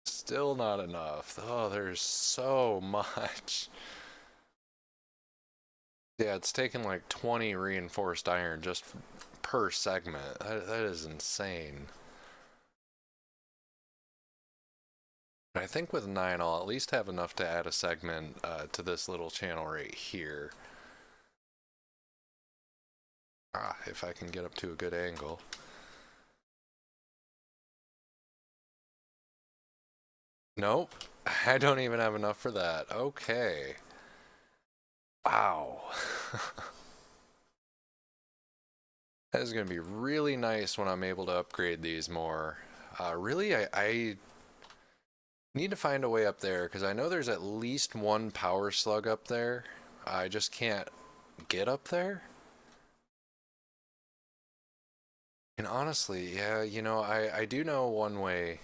Still not enough. Oh, there's so much. Yeah, it's taken like 20 reinforced iron just per segment. That is insane. But I think with 9 I'll at least have enough to add a segment to this little channel right here. Ah, if I can get up to a good angle. Nope, I don't even have enough for that. Okay. Wow. That is going to be really nice when I'm able to upgrade these more. Really, I need to find a way up there, because I know there's at least one power slug up there. I just can't get up there. And honestly, yeah, I do know one way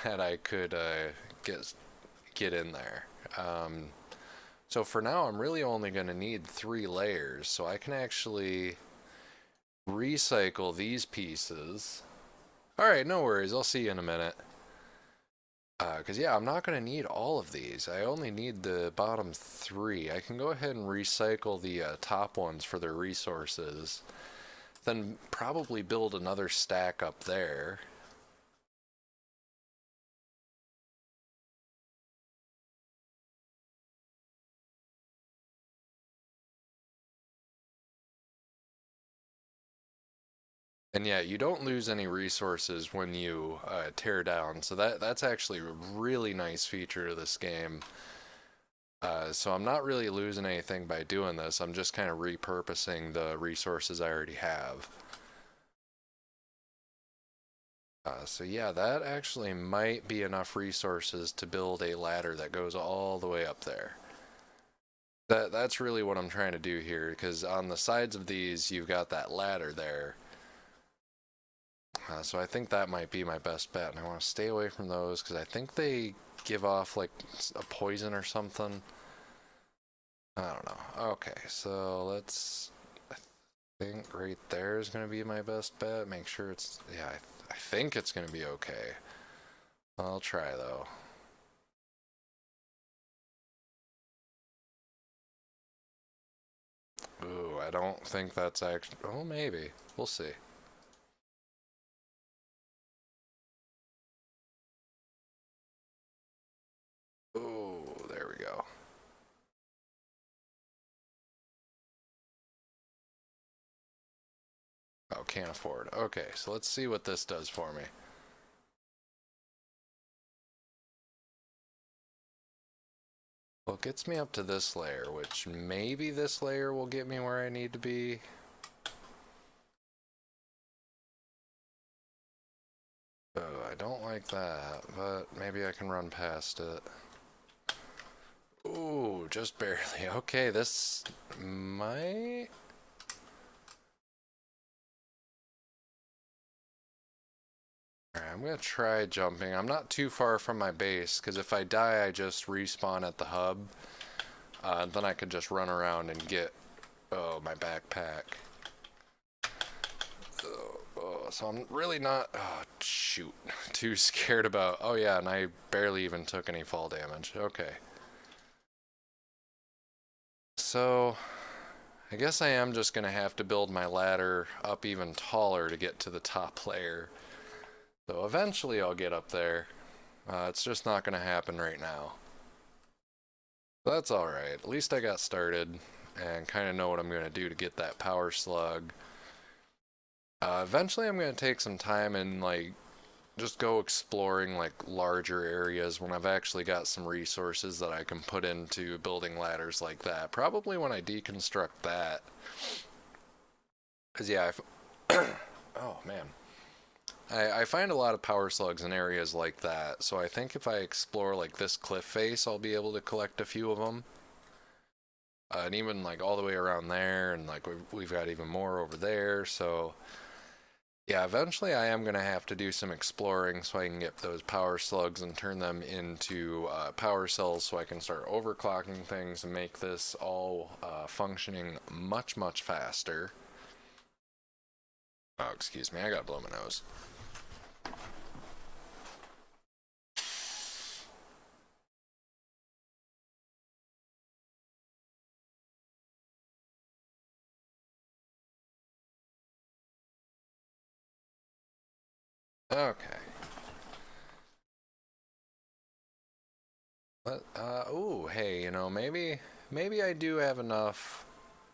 that I could get get in there. So for now, I'm really only going to need 3 layers, so I can actually recycle these pieces. All right, no worries. I'll see you in a minute. Because, yeah, I'm not going to need all of these. I only need the bottom 3. I can go ahead and recycle the top ones for their resources. Then probably build another stack up there. And yeah, you don't lose any resources when you tear down. So that's actually a really nice feature of this game. So I'm not really losing anything by doing this. I'm just kind of repurposing the resources I already have. So yeah, that actually might be enough resources to build a ladder that goes all the way up there. That's really what I'm trying to do here, because on the sides of these, you've got that ladder there. So I think that might be my best bet, and I want to stay away from those because I think they give off like a poison or something. I don't know. Okay, so let's. I think right there is going to be my best bet. Make sure it's. Yeah, I think it's going to be okay. I'll try though. Ooh, I don't think that's actually. Oh, maybe. We'll see. Ooh, there we go. Oh, can't afford. Okay, so let's see what this does for me. Well, it gets me up to this layer, which maybe this layer will get me where I need to be. Oh, I don't like that, but maybe I can run past it. Ooh, just barely. Okay, this might... Alright, I'm gonna try jumping. I'm not too far from my base, because if I die, I just respawn at the hub. Then I could just run around and get, oh, my backpack. So I'm really not, oh, shoot, too scared about, oh yeah, and I barely even took any fall damage. Okay. So, I guess I am just gonna have to build my ladder up even taller to get to the top layer. So eventually I'll get up there. It's just not gonna happen right now. That's alright. At least I got started and kind of know what I'm gonna do to get that power slug. Eventually I'm gonna take some time and like just go exploring like larger areas when I've actually got some resources that I can put into building ladders like that. Probably when I deconstruct that. Cause yeah, oh man. I find a lot of power slugs in areas like that, so I think if I explore like this cliff face, I'll be able to collect a few of them. And even like all the way around there, and like we've got even more over there, so yeah, eventually I am going to have to do some exploring so I can get those power slugs and turn them into power cells so I can start overclocking things and make this all functioning much, much faster. Oh, excuse me, I gotta blow my nose. Okay. Ooh, hey, you know, maybe I do have enough.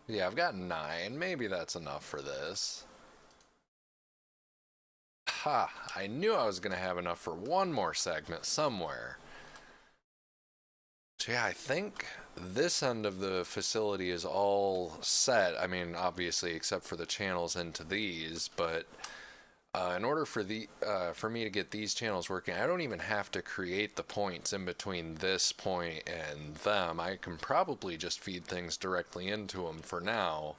Yeah, I've got 9. Maybe that's enough for this. Ha! I knew I was gonna have enough for one more segment somewhere. So yeah, I think this end of the facility is all set. I mean, obviously, except for the channels into these, but in order for me to get these channels working, I don't even have to create the points in between this point and them. I can probably just feed things directly into them for now.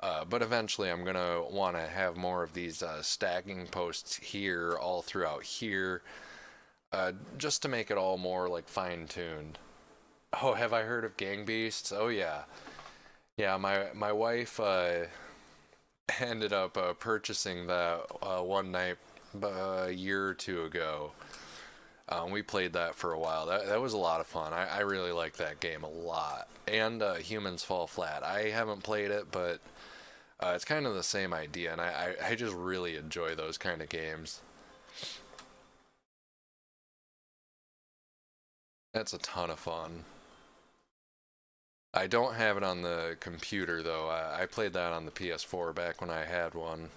But eventually I'm going to want to have more of these stacking posts here, all throughout here, just to make it all more like fine-tuned. Oh, have I heard of gang beasts? Oh yeah. Yeah, my wife ended up purchasing that one night a year or two ago. We played that for a while. That was a lot of fun. I really like that game a lot. And Humans Fall Flat. I haven't played it, but it's kind of the same idea, and I just really enjoy those kind of games. That's a ton of fun. I don't have it on the computer though. I played that on the PS4 back when I had one.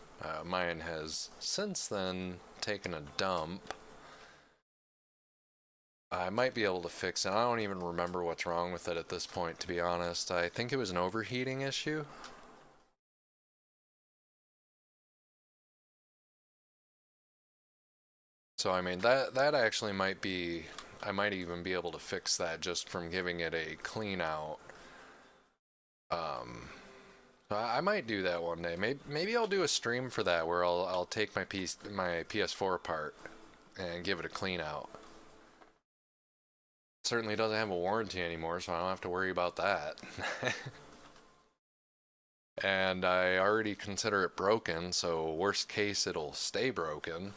Mine has since then taken a dump. I might be able to fix it. I don't even remember what's wrong with it at this point, to be honest. I think it was an overheating issue. So I mean that actually might be, I might even be able to fix that just from giving it a clean out. I might do that one day. Maybe I'll do a stream for that where I'll take my PS4 apart and give it a clean out. Certainly doesn't have a warranty anymore, so I don't have to worry about that. And I already consider it broken, so worst case it'll stay broken.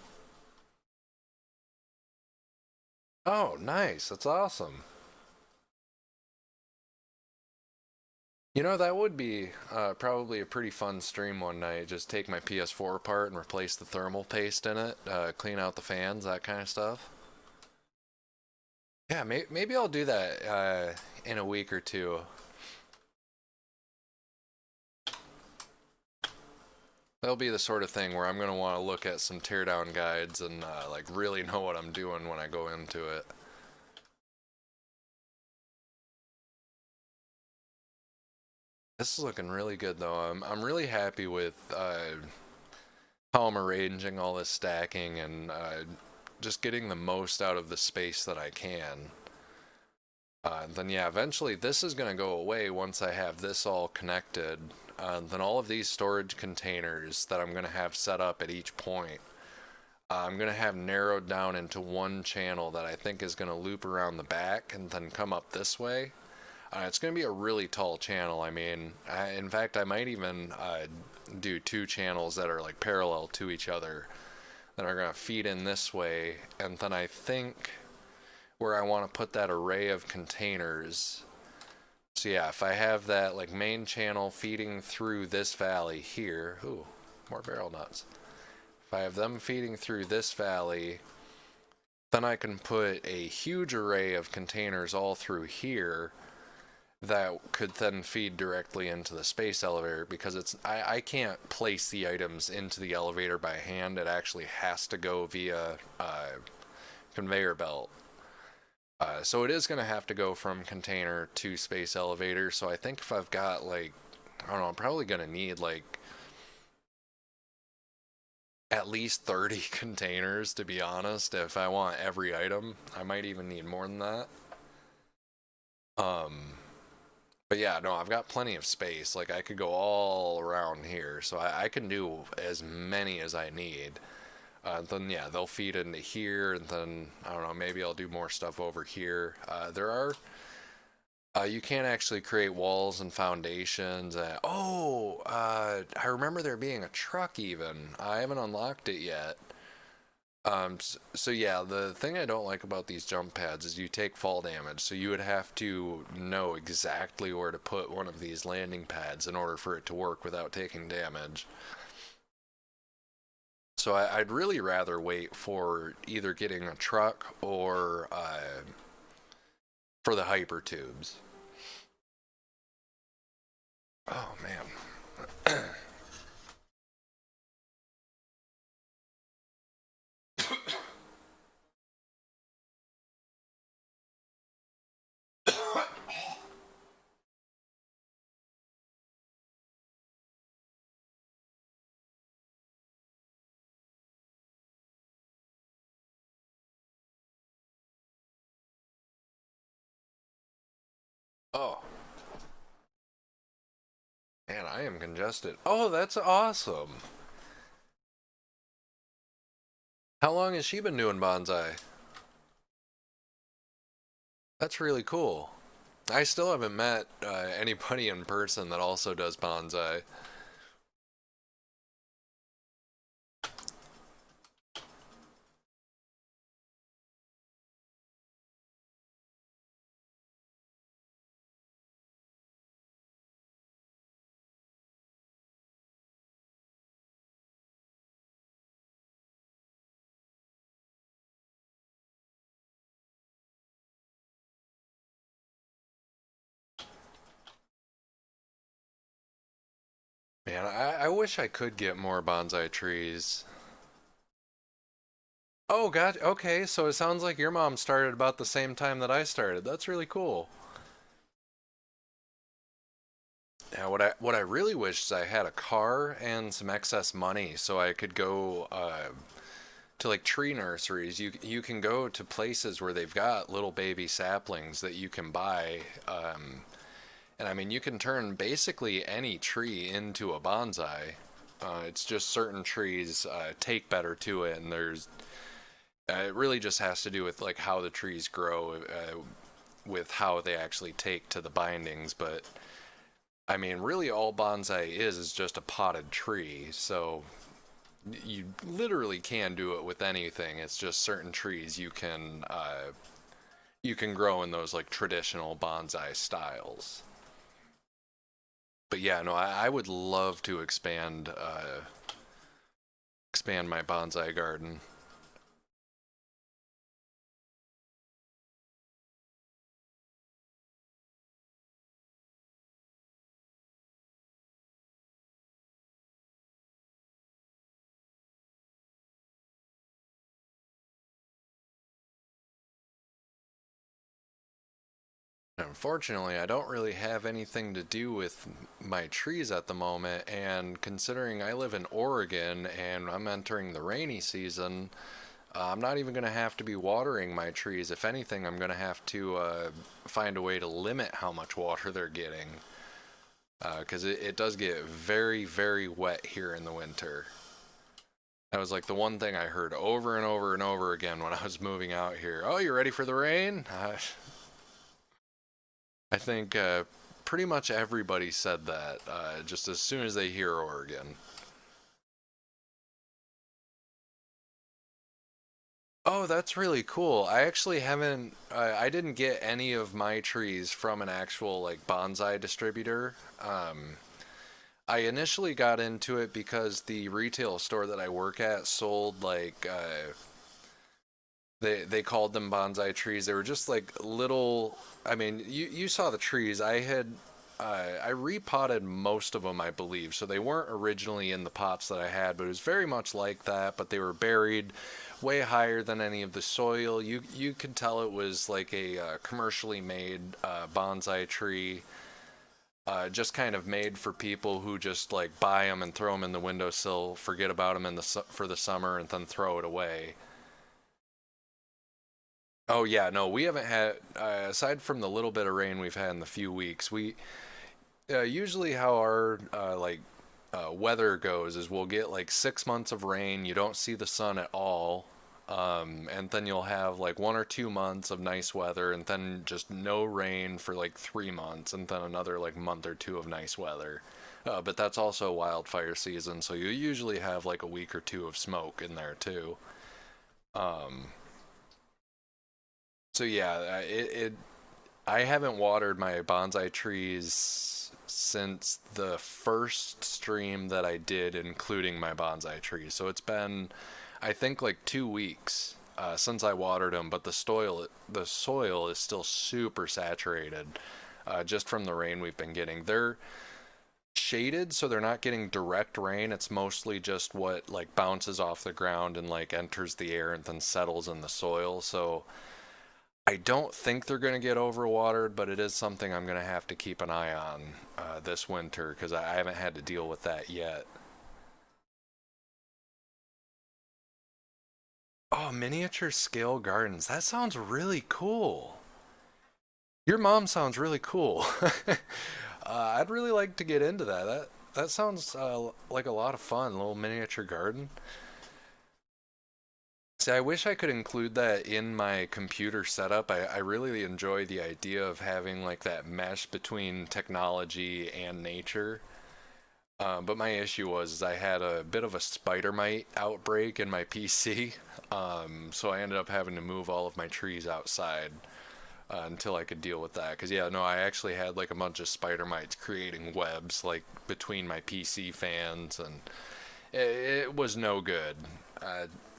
Oh, nice. That's awesome. You know, that would be probably a pretty fun stream one night. Just take my PS4 apart and replace the thermal paste in it, clean out the fans, that kind of stuff. Yeah, maybe I'll do that in a week or two. That'll be the sort of thing where I'm going to want to look at some teardown guides and like really know what I'm doing when I go into it. This is looking really good though. I'm really happy with how I'm arranging all this stacking and just getting the most out of the space that I can. Then yeah, eventually this is going to go away once I have this all connected. Then all of these storage containers that I'm going to have set up at each point, I'm going to have narrowed down into one channel that I think is going to loop around the back and then come up this way. It's going to be a really tall channel. I mean, in fact, I might even do two channels that are like parallel to each other that are going to feed in this way. And then I think where I want to put that array of containers. So yeah, if I have that like main channel feeding through this valley here, ooh, more barrel nuts. If I have them feeding through this valley, then I can put a huge array of containers all through here that could then feed directly into the space elevator because I can't place the items into the elevator by hand. It actually has to go via conveyor belt. So it is going to have to go from container to space elevator. So I think if I've got like, I don't know, I'm probably going to need like at least 30 containers to be honest. If I want every item, I might even need more than that. But yeah, no, I've got plenty of space. Like I could go all around here, so I can do as many as I need. Then yeah, they'll feed into here, and then I don't know, maybe I'll do more stuff over here. You can't actually create walls and foundations. I remember there being a truck even. I haven't unlocked it yet. So yeah, the thing I don't like about these jump pads is you take fall damage, so you would have to know exactly where to put one of these landing pads in order for it to work without taking damage. So I'd really rather wait for either getting a truck or for the hyper tubes. Oh man. Oh man, I am congested. Oh, that's awesome. How long has she been doing bonsai? That's really cool. I still haven't met anybody in person that also does bonsai. Man, I wish I could get more bonsai trees. Oh, God. Okay, so it sounds like your mom started about the same time that I started. That's really cool. Yeah, what I really wish is I had a car and some excess money so I could go to like tree nurseries. You can go to places where they've got little baby saplings that you can buy, And I mean, you can turn basically any tree into a bonsai. It's just certain trees take better to it, and it really just has to do with like how the trees grow, with how they actually take to the bindings. But I mean, really, all bonsai is just a potted tree. So you literally can do it with anything. It's just certain trees you can grow in those like traditional bonsai styles. But yeah, no, I would love to expand my bonsai garden. Unfortunately, I don't really have anything to do with my trees at the moment, and considering I live in Oregon and I'm entering the rainy season, I'm not even going to have to be watering my trees. If anything, I'm going to have to find a way to limit how much water they're getting, because it does get very, very wet here in the winter. That was like the one thing I heard over and over and over again when I was moving out here. Oh, you ready for the rain? I think pretty much everybody said that just as soon as they hear Oregon. Oh, that's really cool. I actually haven't. I didn't get any of my trees from an actual like bonsai distributor. I initially got into it because the retail store that I work at sold like they called them bonsai trees. They were just like little. I mean, you saw the trees. I repotted most of them, I believe. So they weren't originally in the pots that I had, but it was very much like that. But they were buried way higher than any of the soil. You could tell it was like a commercially made bonsai tree. Just kind of made for people who just like buy them and throw them in the windowsill, forget about them for the summer, and then throw it away. Oh yeah, no, we haven't had aside from the little bit of rain we've had in the few weeks. We usually how our weather goes is we'll get like 6 months of rain. You don't see the sun at all, and then you'll have like 1 or 2 months of nice weather, and then just no rain for like 3 months, and then another like month or two of nice weather. But that's also wildfire season, so you usually have like a week or two of smoke in there too. Um, so yeah, I haven't watered my bonsai trees since the first stream that I did, including my bonsai trees. So it's been, I think, like 2 weeks since I watered them. But the soil is still super saturated, just from the rain we've been getting. They're shaded, so they're not getting direct rain. It's mostly just what like bounces off the ground and like enters the air and then settles in the soil. So I don't think they're going to get overwatered, but it is something I'm going to have to keep an eye on this winter because I haven't had to deal with that yet. Oh, miniature scale gardens. That sounds really cool. Your mom sounds really cool. I'd really like to get into that. That sounds like a lot of fun. A little miniature garden. See, I wish I could include that in my computer setup. I really enjoy the idea of having like that mesh between technology and nature. But my issue was is I had a bit of a spider mite outbreak in my PC, so I ended up having to move all of my trees outside until I could deal with that. Because yeah, no, I actually had like a bunch of spider mites creating webs like between my PC fans, and it was no good.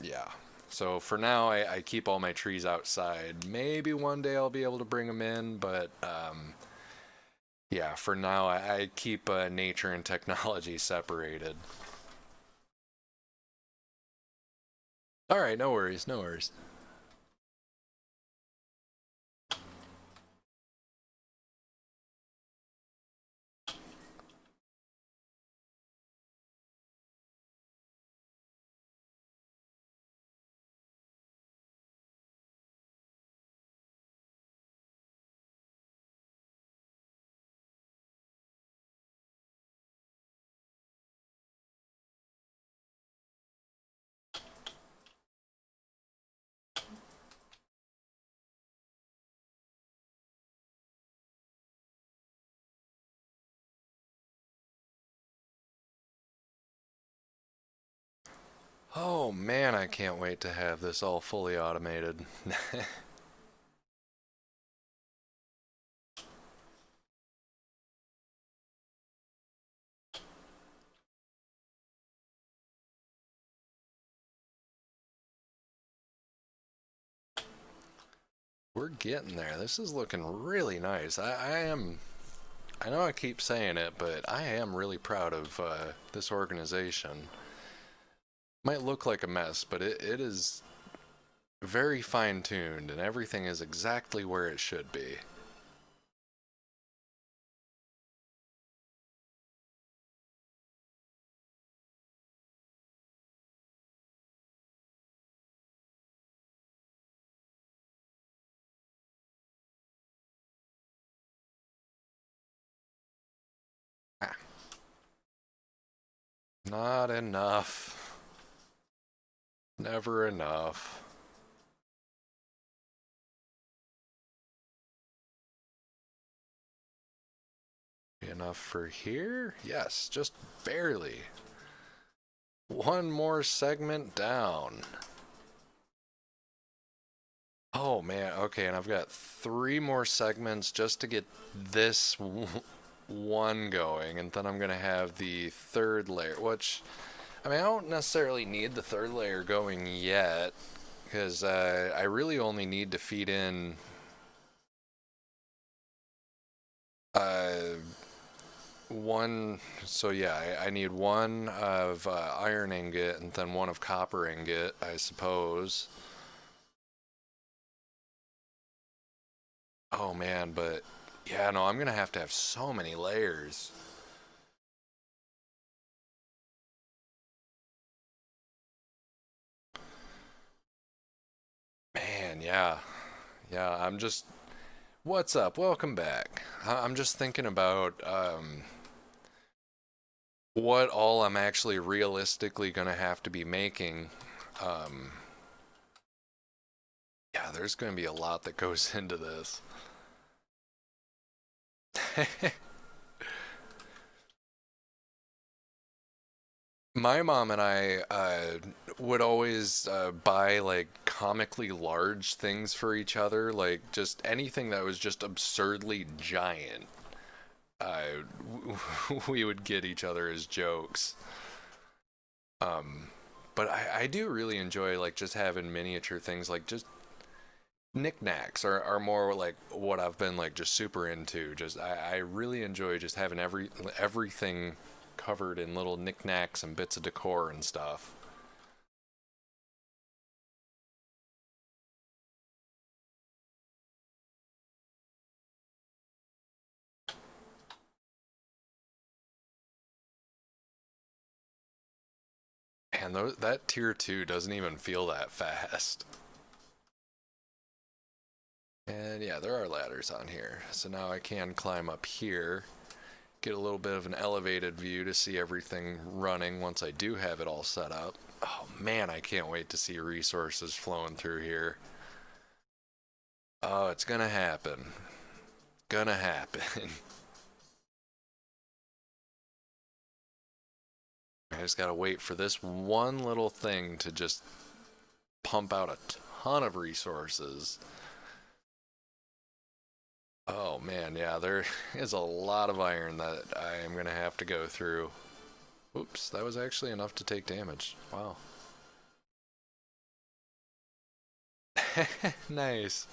Yeah. So for now, I keep all my trees outside. Maybe one day I'll be able to bring them in, but yeah, for now I keep nature and technology separated. All right, no worries, no worries. Oh man, I can't wait to have this all fully automated. We're getting there. This is looking really nice. I know I keep saying it, but I am really proud of this organization. Might look like a mess, but it is very fine tuned and everything is exactly where it should be. Ah, not enough. Never enough. Enough for here? Yes, just barely. One more segment down. Oh man, okay, and I've got three more segments just to get this one going, and then I'm gonna have the third layer, which, I mean, I don't necessarily need the third layer going yet, because I really only need to feed in uh, one, so yeah, I need one of iron ingot and then one of copper ingot, I suppose. Oh man, but yeah, no, I'm gonna have to have so many layers. Man, yeah. Yeah, I'm just. What's up? Welcome back. I'm just thinking about what all I'm actually realistically gonna have to be making. Um, yeah, there's gonna be a lot that goes into this. My mom and I would always buy like comically large things for each other, like just anything that was just absurdly giant. Uh, we would get each other as jokes. Um, but I do really enjoy like just having miniature things, like just knickknacks are more like what I've been like just super into. Just I really enjoy just having everything covered in little knickknacks and bits of decor and stuff. And that tier two doesn't even feel that fast. And yeah, there are ladders on here. So now I can climb up here, get a little bit of an elevated view to see everything running once I do have it all set up. Oh man, I can't wait to see resources flowing through here. Oh, it's gonna happen. Gonna happen. I just gotta wait for this one little thing to just pump out a ton of resources. Oh man, yeah, there is a lot of iron that I am gonna have to go through. Oops, that was actually enough to take damage. Wow. Nice.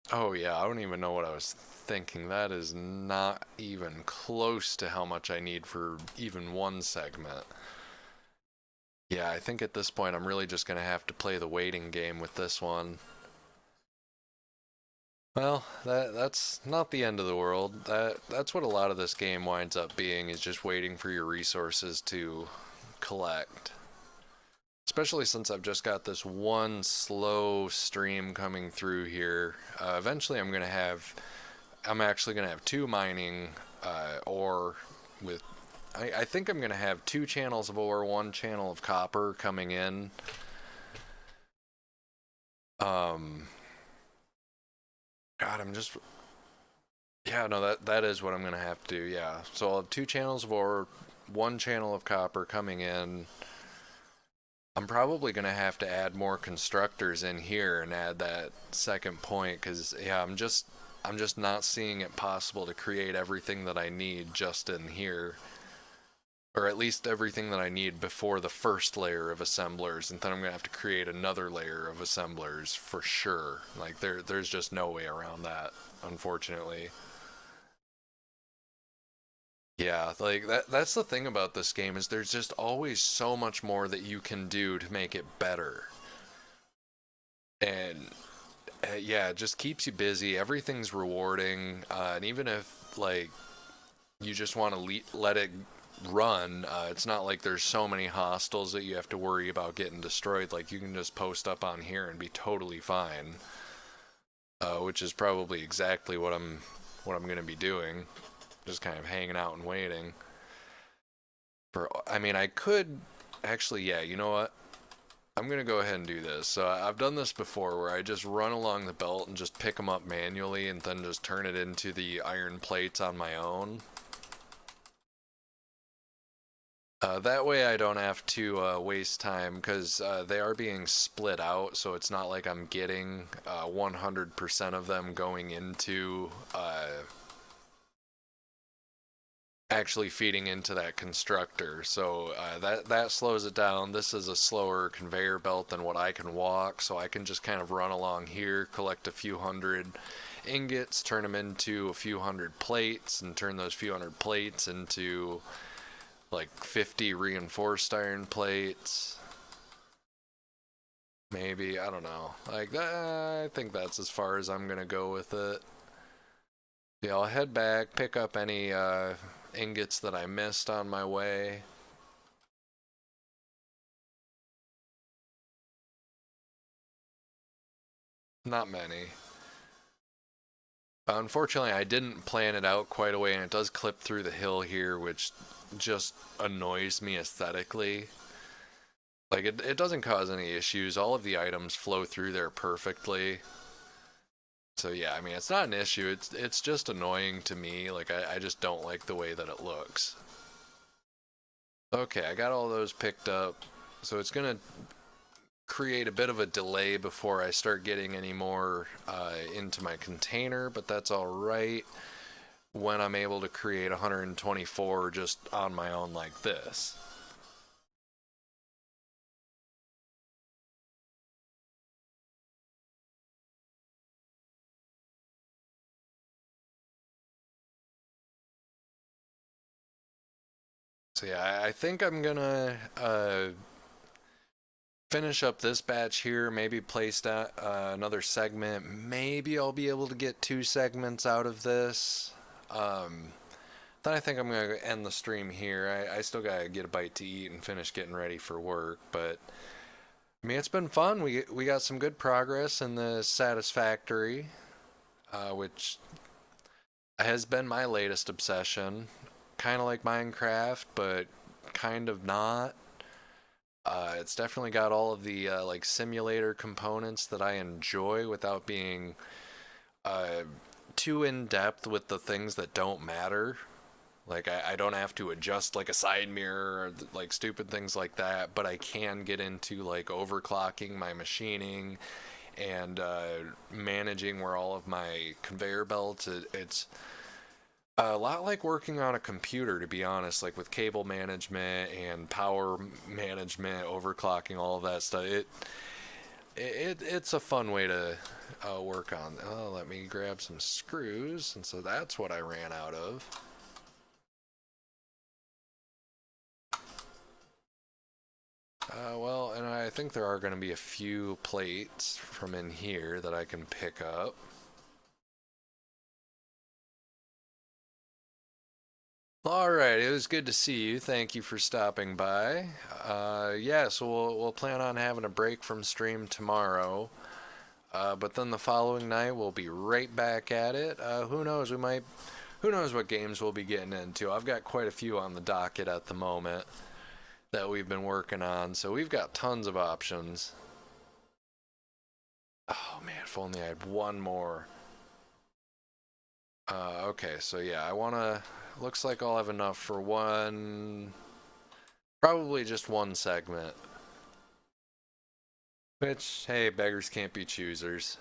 Oh yeah, I don't even know what I was thinking. That is not even close to how much I need for even one segment. Yeah, I think at this point I'm really just gonna have to play the waiting game with this one. Well, that's not the end of the world. That's what a lot of this game winds up being, is just waiting for your resources to collect. Especially since I've just got this one slow stream coming through here. Eventually I'm going to have I'm actually going to have two mining ore with. I think I'm going to have two channels of ore, one channel of copper coming in. God, I'm just. Yeah, no, that is what I'm going to have to do, yeah. So I'll have two channels of ore, one channel of copper coming in. I'm probably going to have to add more constructors in here and add that second point because, yeah, I'm just not seeing it possible to create everything that I need just in here. Or at least everything that I need before the first layer of assemblers, and then I'm going to have to create another layer of assemblers for sure. Like, there's just no way around that, unfortunately. Yeah, like that's the thing about this game is there's just always so much more that you can do to make it better. And yeah, it just keeps you busy. Everything's rewarding. And even if like you just want to let it run, it's not like there's so many hostiles that you have to worry about getting destroyed. Like you can just post up on here and be totally fine. Which is probably exactly what I'm going to be doing. Just kind of hanging out and waiting. I mean, I could actually, yeah, you know what? I'm gonna go ahead and do this. So I've done this before where I just run along the belt and just pick them up manually and then just turn it into the iron plates on my own. That way I don't have to waste time because they are being split out, so it's not like I'm getting 100% of them going into actually feeding into that constructor. So that slows it down. This is a slower conveyor belt than what I can walk, so I can just kind of run along here, collect a few hundred ingots, turn them into a few hundred plates, and turn those few hundred plates into like 50 reinforced iron plates. Maybe, I don't know. Like that, I think that's as far as I'm gonna go with it. Yeah, I'll head back, pick up any ingots that I missed on my way. Not many. Unfortunately, I didn't plan it out quite a way, and it does clip through the hill here, which just annoys me aesthetically. Like, it doesn't cause any issues. All of the items flow through there perfectly. So yeah, I mean, it's not an issue. It's just annoying to me. Like, I just don't like the way that it looks. Okay, I got all those picked up. So it's gonna create a bit of a delay before I start getting any more into my container, but that's all right when I'm able to create 124 just on my own like this. So yeah, I think I'm gonna finish up this batch here, maybe place that another segment. Maybe I'll be able to get two segments out of this. Um, then I think I'm gonna end the stream here. I still gotta get a bite to eat and finish getting ready for work, but I mean it's been fun. We got some good progress in the satisfactory, which has been my latest obsession. Kind of like Minecraft, but kind of not. It's definitely got all of the like simulator components that I enjoy without being uh, too in depth with the things that don't matter. Like I don't have to adjust like a side mirror or like stupid things like that, but I can get into like overclocking my machining and managing where all of my conveyor belts. It's a lot like working on a computer, to be honest, like with cable management and power management, overclocking, all of that stuff. It's a fun way to work on. Oh, let me grab some screws, and so that's what I ran out of. Well, and I think there are going to be a few plates from in here that I can pick up. All right, it was good to see you. Thank you for stopping by. Yeah, so we'll plan on having a break from stream tomorrow. But then the following night we'll be right back at it. Who knows? Who knows what games we'll be getting into? I've got quite a few on the docket at the moment that we've been working on, so we've got tons of options. Oh man, if only I had one more. Okay, so yeah, I wanna. Looks like I'll have enough for one. Probably just one segment. Which, hey, beggars can't be choosers.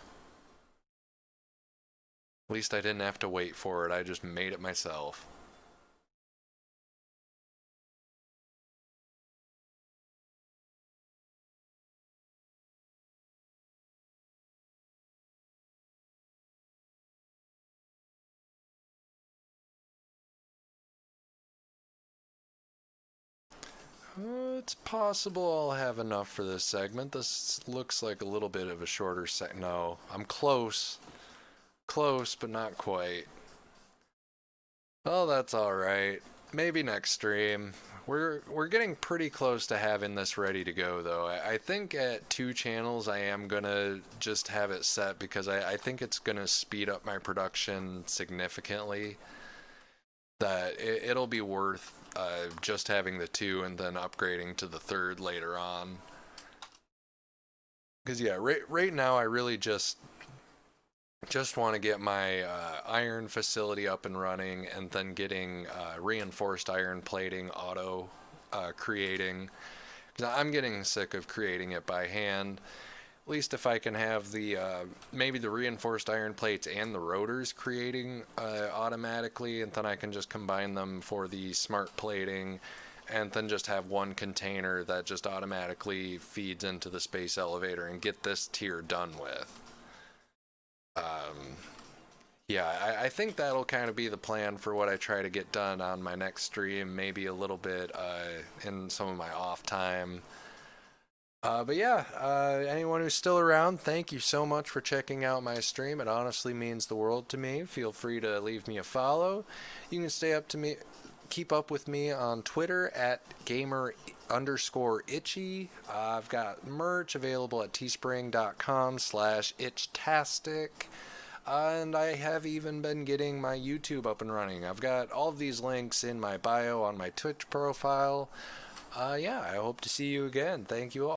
At least I didn't have to wait for it, I just made it myself. It's possible I'll have enough for this segment. This looks like a little bit of a shorter set. No, I'm close. Close, but not quite. Oh, that's alright. Maybe next stream. We're getting pretty close to having this ready to go, though. I think at 2 channels I am gonna just have it set because I think it's gonna speed up my production significantly. That it'll be worth just having the two and then upgrading to the third later on. Because yeah, right now I really just want to get my iron facility up and running, and then getting reinforced iron plating auto creating. Because I'm getting sick of creating it by hand. At least if I can have the maybe the reinforced iron plates and the rotors creating automatically, and then I can just combine them for the smart plating, and then just have one container that just automatically feeds into the space elevator and get this tier done with. Um, yeah, I think that'll kind of be the plan for what I try to get done on my next stream, maybe a little bit in some of my off time. But yeah, anyone who's still around, thank you so much for checking out my stream. It honestly means the world to me. Feel free to leave me a follow. You can stay up to me, keep up with me on Twitter at gamer_itchy. I've got merch available at teespring.com/itchtastic. And I have even been getting my YouTube up and running. I've got all of these links in my bio on my Twitch profile. Yeah, I hope to see you again. Thank you all.